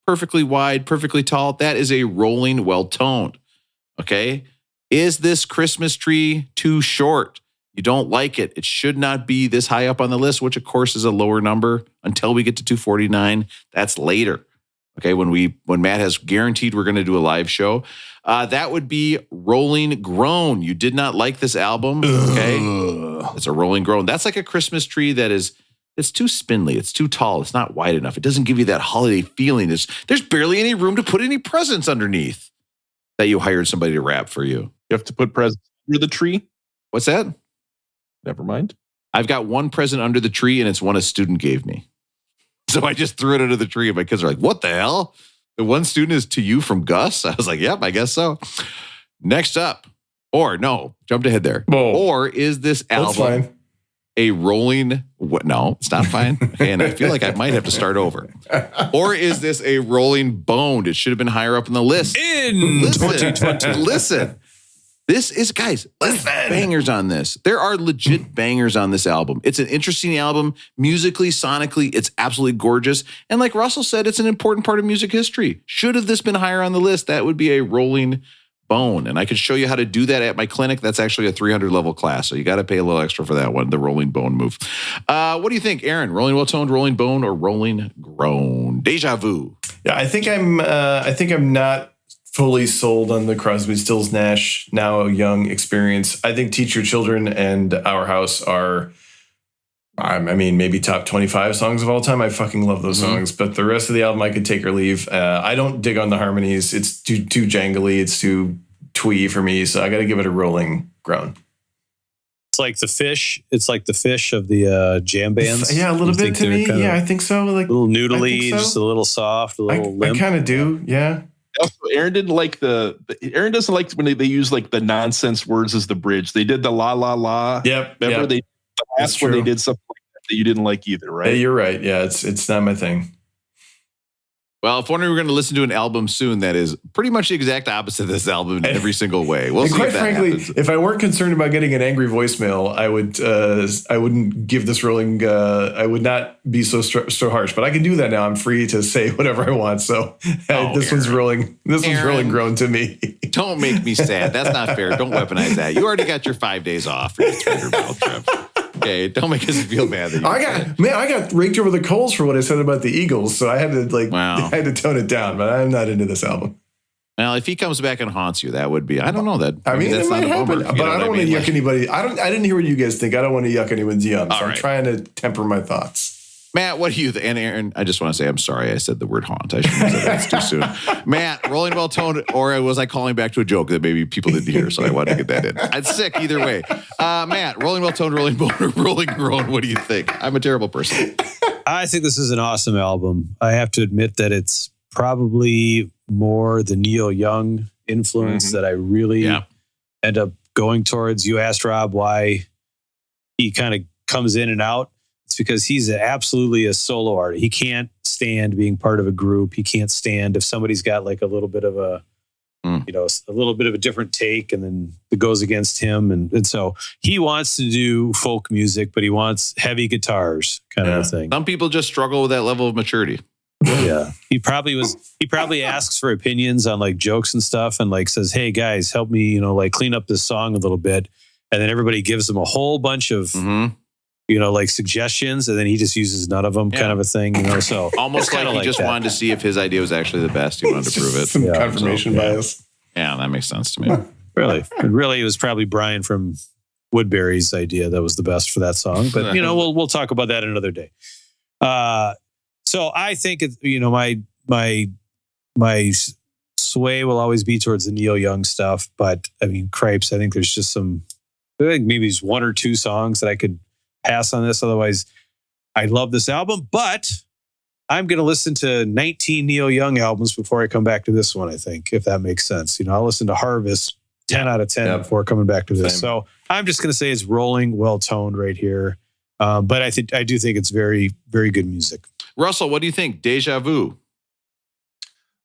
perfectly wide, perfectly tall. That is a rolling, well-toned, okay? Is this Christmas tree too short? You don't like it. It should not be this high up on the list, which of course is a lower number until we get to 249. That's later. Okay, when Matt has guaranteed we're going to do a live show, that would be Rolling Groan. You did not like this album, okay? It's a Rolling Groan. That's like a Christmas tree that it's too spindly. It's too tall. It's not wide enough. It doesn't give you that holiday feeling. There's barely any room to put any presents underneath that you hired somebody to wrap for you. You have to put presents under the tree? What's that? Never mind. I've got one present under the tree, and it's one a student gave me. So I just threw it under the tree, and my kids are like, what the hell? The one student is to you from Gus? I was like, yep, I guess so. Next up, jumped ahead there. Whoa. Or is this album a rolling... What? No, it's not fine. Okay, and I feel like I might have to start over. Or is this a rolling boned? It should have been higher up on the list. Listen, 2020. Listen. This is, guys, there's bangers on this. There are legit bangers on this album. It's an interesting album. Musically, sonically, it's absolutely gorgeous. And like Russell said, it's an important part of music history. Should have this been higher on the list, that would be a rolling bone. And I could show you how to do that at my clinic. That's actually a 300 level class. So you got to pay a little extra for that one, the rolling bone move. What do you think, Aaron? Rolling well-toned, rolling bone, or rolling groan? Deja Vu. Yeah, I think I'm not fully sold on the Crosby, Stills, Nash, Now Young experience. I think Teach Your Children and Our House are I mean, maybe top 25 songs of all time. I fucking love those songs, but the rest of the album I could take or leave. I don't dig on the harmonies. It's too jangly. It's too twee for me. So I got to give it a rolling groan. It's like the Fish. It's like the Fish of the jam bands. Yeah, a little bit to me. Yeah, I think so. Like a little noodly, just a little soft, a little limp. I kind of do. Yeah. Also, Aaron didn't like Aaron doesn't like when they use like the nonsense words as the bridge. They did the la la la. Yep. Remember the last one they did something like that you didn't like either, right? Yeah, you're right. Yeah, it's not my thing. Well, if one of you were going to listen to an album soon that is pretty much the exact opposite of this album in every single way, we'll see quite if that frankly, happens. if I weren't concerned about getting an angry voicemail, I wouldn't give this rolling. I would not be so harsh. But I can do that now. I'm free to say whatever I want. So this one's rolling. This one's rolling grown to me. Don't make me sad. That's not fair. Don't weaponize that. You already got your 5 days off for your 300-mile trip. Okay, don't make us feel bad. That I got raked over the coals for what I said about the Eagles, so I had to I had to tone it down. But I'm not into this album. Well, if he comes back and haunts you, that would be. I don't know that. I mean, that's it might not a happen, bummer, but I don't want to yuck anybody. I didn't hear what you guys think. I don't want to yuck anyone's yum. So I'm trying to temper my thoughts. Matt, what do you think? And Aaron, I just want to say I'm sorry I said the word haunt. I shouldn't have said that. It's too soon. Matt, rolling well toned, or was I calling back to a joke that maybe people didn't hear? So I wanted to get that in. I'm sick either way. Matt, rolling well toned, rolling grown. What do you think? I'm a terrible person. I think this is an awesome album. I have to admit that it's probably more the Neil Young influence that I really end up going towards. You asked Rob why he kind of comes in and out. It's because he's absolutely a solo artist. He can't stand being part of a group. He can't stand if somebody's got like a little bit of a little bit of a different take, and then it goes against him. And so he wants to do folk music, but he wants heavy guitars kind of a thing. Some people just struggle with that level of maturity. Yeah. He probably asks for opinions on like jokes and stuff and like says, hey guys, help me, like clean up this song a little bit. And then everybody gives him a whole bunch of, like suggestions, and then he just uses none of them kind of a thing, so almost like he just wanted to see if his idea was actually the best. He wanted to prove it. Some confirmation bias. Yeah, that makes sense to me. Really, it was probably Brian from Woodbury's idea that was the best for that song. But we'll talk about that another day. So I think it's my sway will always be towards the Neil Young stuff. But I mean, Cripes, I think there's just maybe there's one or two songs that I could pass on this. Otherwise, I love this album, but I'm going to listen to 19 Neil Young albums before I come back to this one, I think, if that makes sense. I'll listen to Harvest 10 out of 10 before coming back to this. Same. So I'm just going to say it's rolling, well-toned right here. But I do think it's very, very good music. Russell, what do you think? Deja Vu.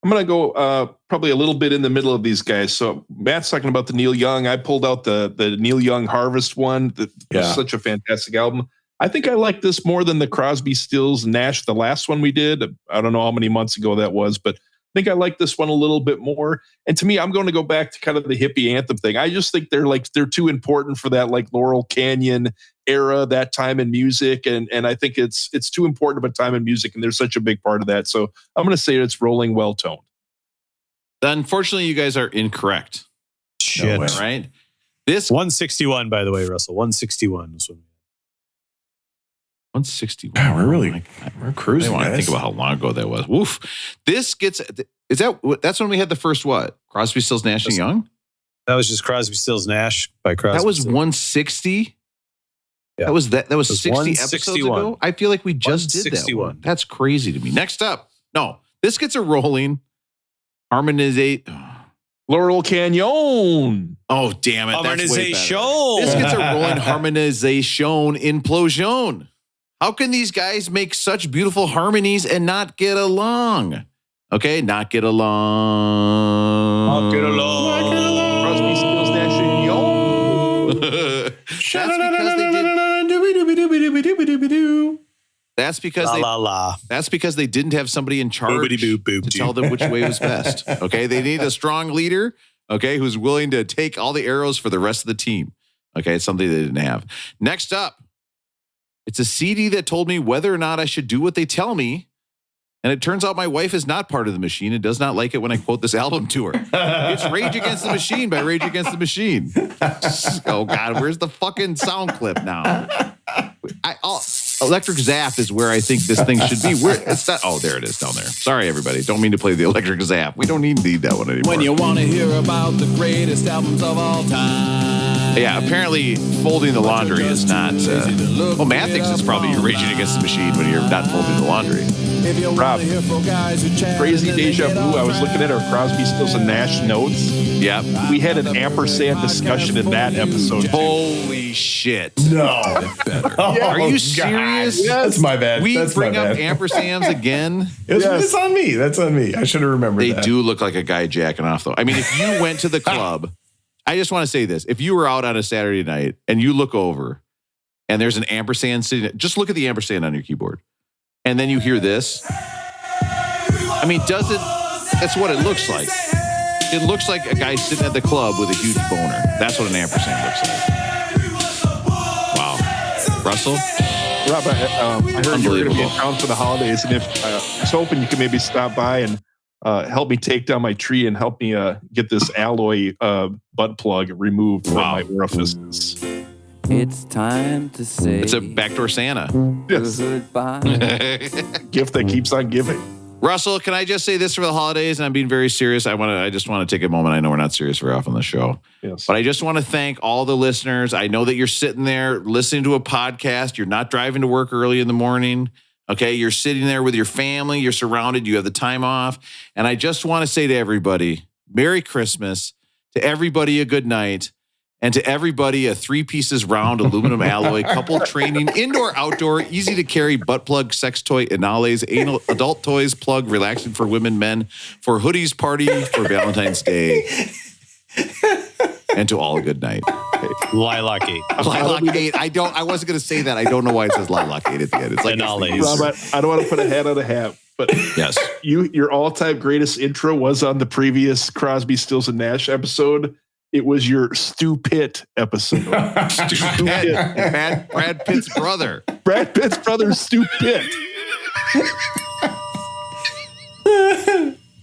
I'm going to go probably a little bit in the middle of these guys. So Matt's talking about the Neil Young. I pulled out the Neil Young Harvest one. That was such a fantastic album. I think I like this more than the Crosby, Stills, Nash, the last one we did. I don't know how many months ago that was, but I think I like this one a little bit more. And to me, I'm going to go back to kind of the hippie anthem thing. I just think they're too important for that like Laurel Canyon era, that time in music. And I think it's too important of a time in music. And they're such a big part of that. So I'm going to say it's rolling well toned. Unfortunately, you guys are incorrect. Shit. No way, right? This 161, by the way, Russell. 161 was what 161. Yeah, we're cruising. I want to think about how long ago that was. Woof. This gets, that's when we had the first what? Crosby, Stills, Nash and Young? That was just Crosby, Stills, Nash by Crosby. That was Stills. 160? Yeah. That was 60 episodes ago? I feel like we just did that one. That's crazy to me. Next up. No, this gets a rolling harmonizate. Laurel Canyon. Oh, damn it. Harmonization. This gets a rolling harmonization implosion. How can these guys make such beautiful harmonies and not get along? Okay, not get along. Not get along. Not get along. Crosby, Stills, Nash and Young. That's because they didn't have somebody in charge to tell them which way was best. Okay, they need a strong leader. Okay, who's willing to take all the arrows for the rest of the team. Okay, it's something they didn't have. Next up. It's a CD that told me whether or not I should do what they tell me. And it turns out my wife is not part of the machine and does not like it when I quote this album to her. It's Rage Against the Machine by Rage Against the Machine. Oh, God, where's the fucking sound clip now? electric zap is where I think this thing should be. Where it's not. Oh, there it is down there. Sorry, everybody. Don't mean to play the electric zap. We don't need that one anymore. When you want to hear about the greatest albums of all time. Yeah, apparently folding the laundry is not. Well, Matt thinks it's probably you're raging against the machine when you're not folding the laundry. Rob, crazy deja vu. I was looking at our Crosby, Stills, and Nash notes. Yep. We had an ampersand discussion in that episode. Holy shit. No. Are you serious? Yes. That's my bad. We That's bring my up bad. ampersands again? It's on me. That's on me. I should have remembered They that. do look like a guy jacking off, though. I mean, if you went to the club, I just want to say this. If you were out on a Saturday night and you look over and there's an ampersand sitting, just look at the ampersand on your keyboard. And then you hear this. I mean, that's what it looks like. It looks like a guy sitting at the club with a huge boner. That's what an ampersand looks like. Wow. Russell? Rob, I heard you were going to be in Unbelievable. town for the holidays, and if I was hoping you could maybe stop by and help me take down my tree and help me get this alloy butt plug removed from my orifices. It's time to say It's a backdoor Santa. Yes. goodbye. Gift that keeps on giving. Russell, can I just say this for the holidays? And I'm being very serious. I just want to take a moment. I know we're not serious very often on the show. Yes. But I just want to thank all the listeners. I know that you're sitting there listening to a podcast. You're not driving to work early in the morning. Okay. You're sitting there with your family. You're surrounded. You have the time off. And I just want to say to everybody, Merry Christmas. To everybody, a good night. And to everybody, a 3 pieces round aluminum alloy couple training, indoor, outdoor, easy to carry butt plug, sex toy, anales, anal, adult toys, plug, relaxing for women, men, for hoodies party, for Valentine's Day. And to all a good night. Lilac 8. Lilac 8. I wasn't going to say that. I don't know why it says Lilac 8 at the end. It's like Anales. Rob, I don't want to put a hat on a hat, but yes. your all-time greatest intro was on the previous Crosby, Stills, and Nash episode. It was your Stu Pitt episode. Brad Pitt's brother. Brad Pitt's brother, Stu Pitt.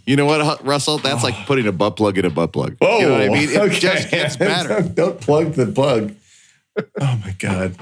You know what, Russell? That's like putting a butt plug in a butt plug. Oh, You know what I mean? It okay. just gets better. Don't plug the plug. Oh, my God.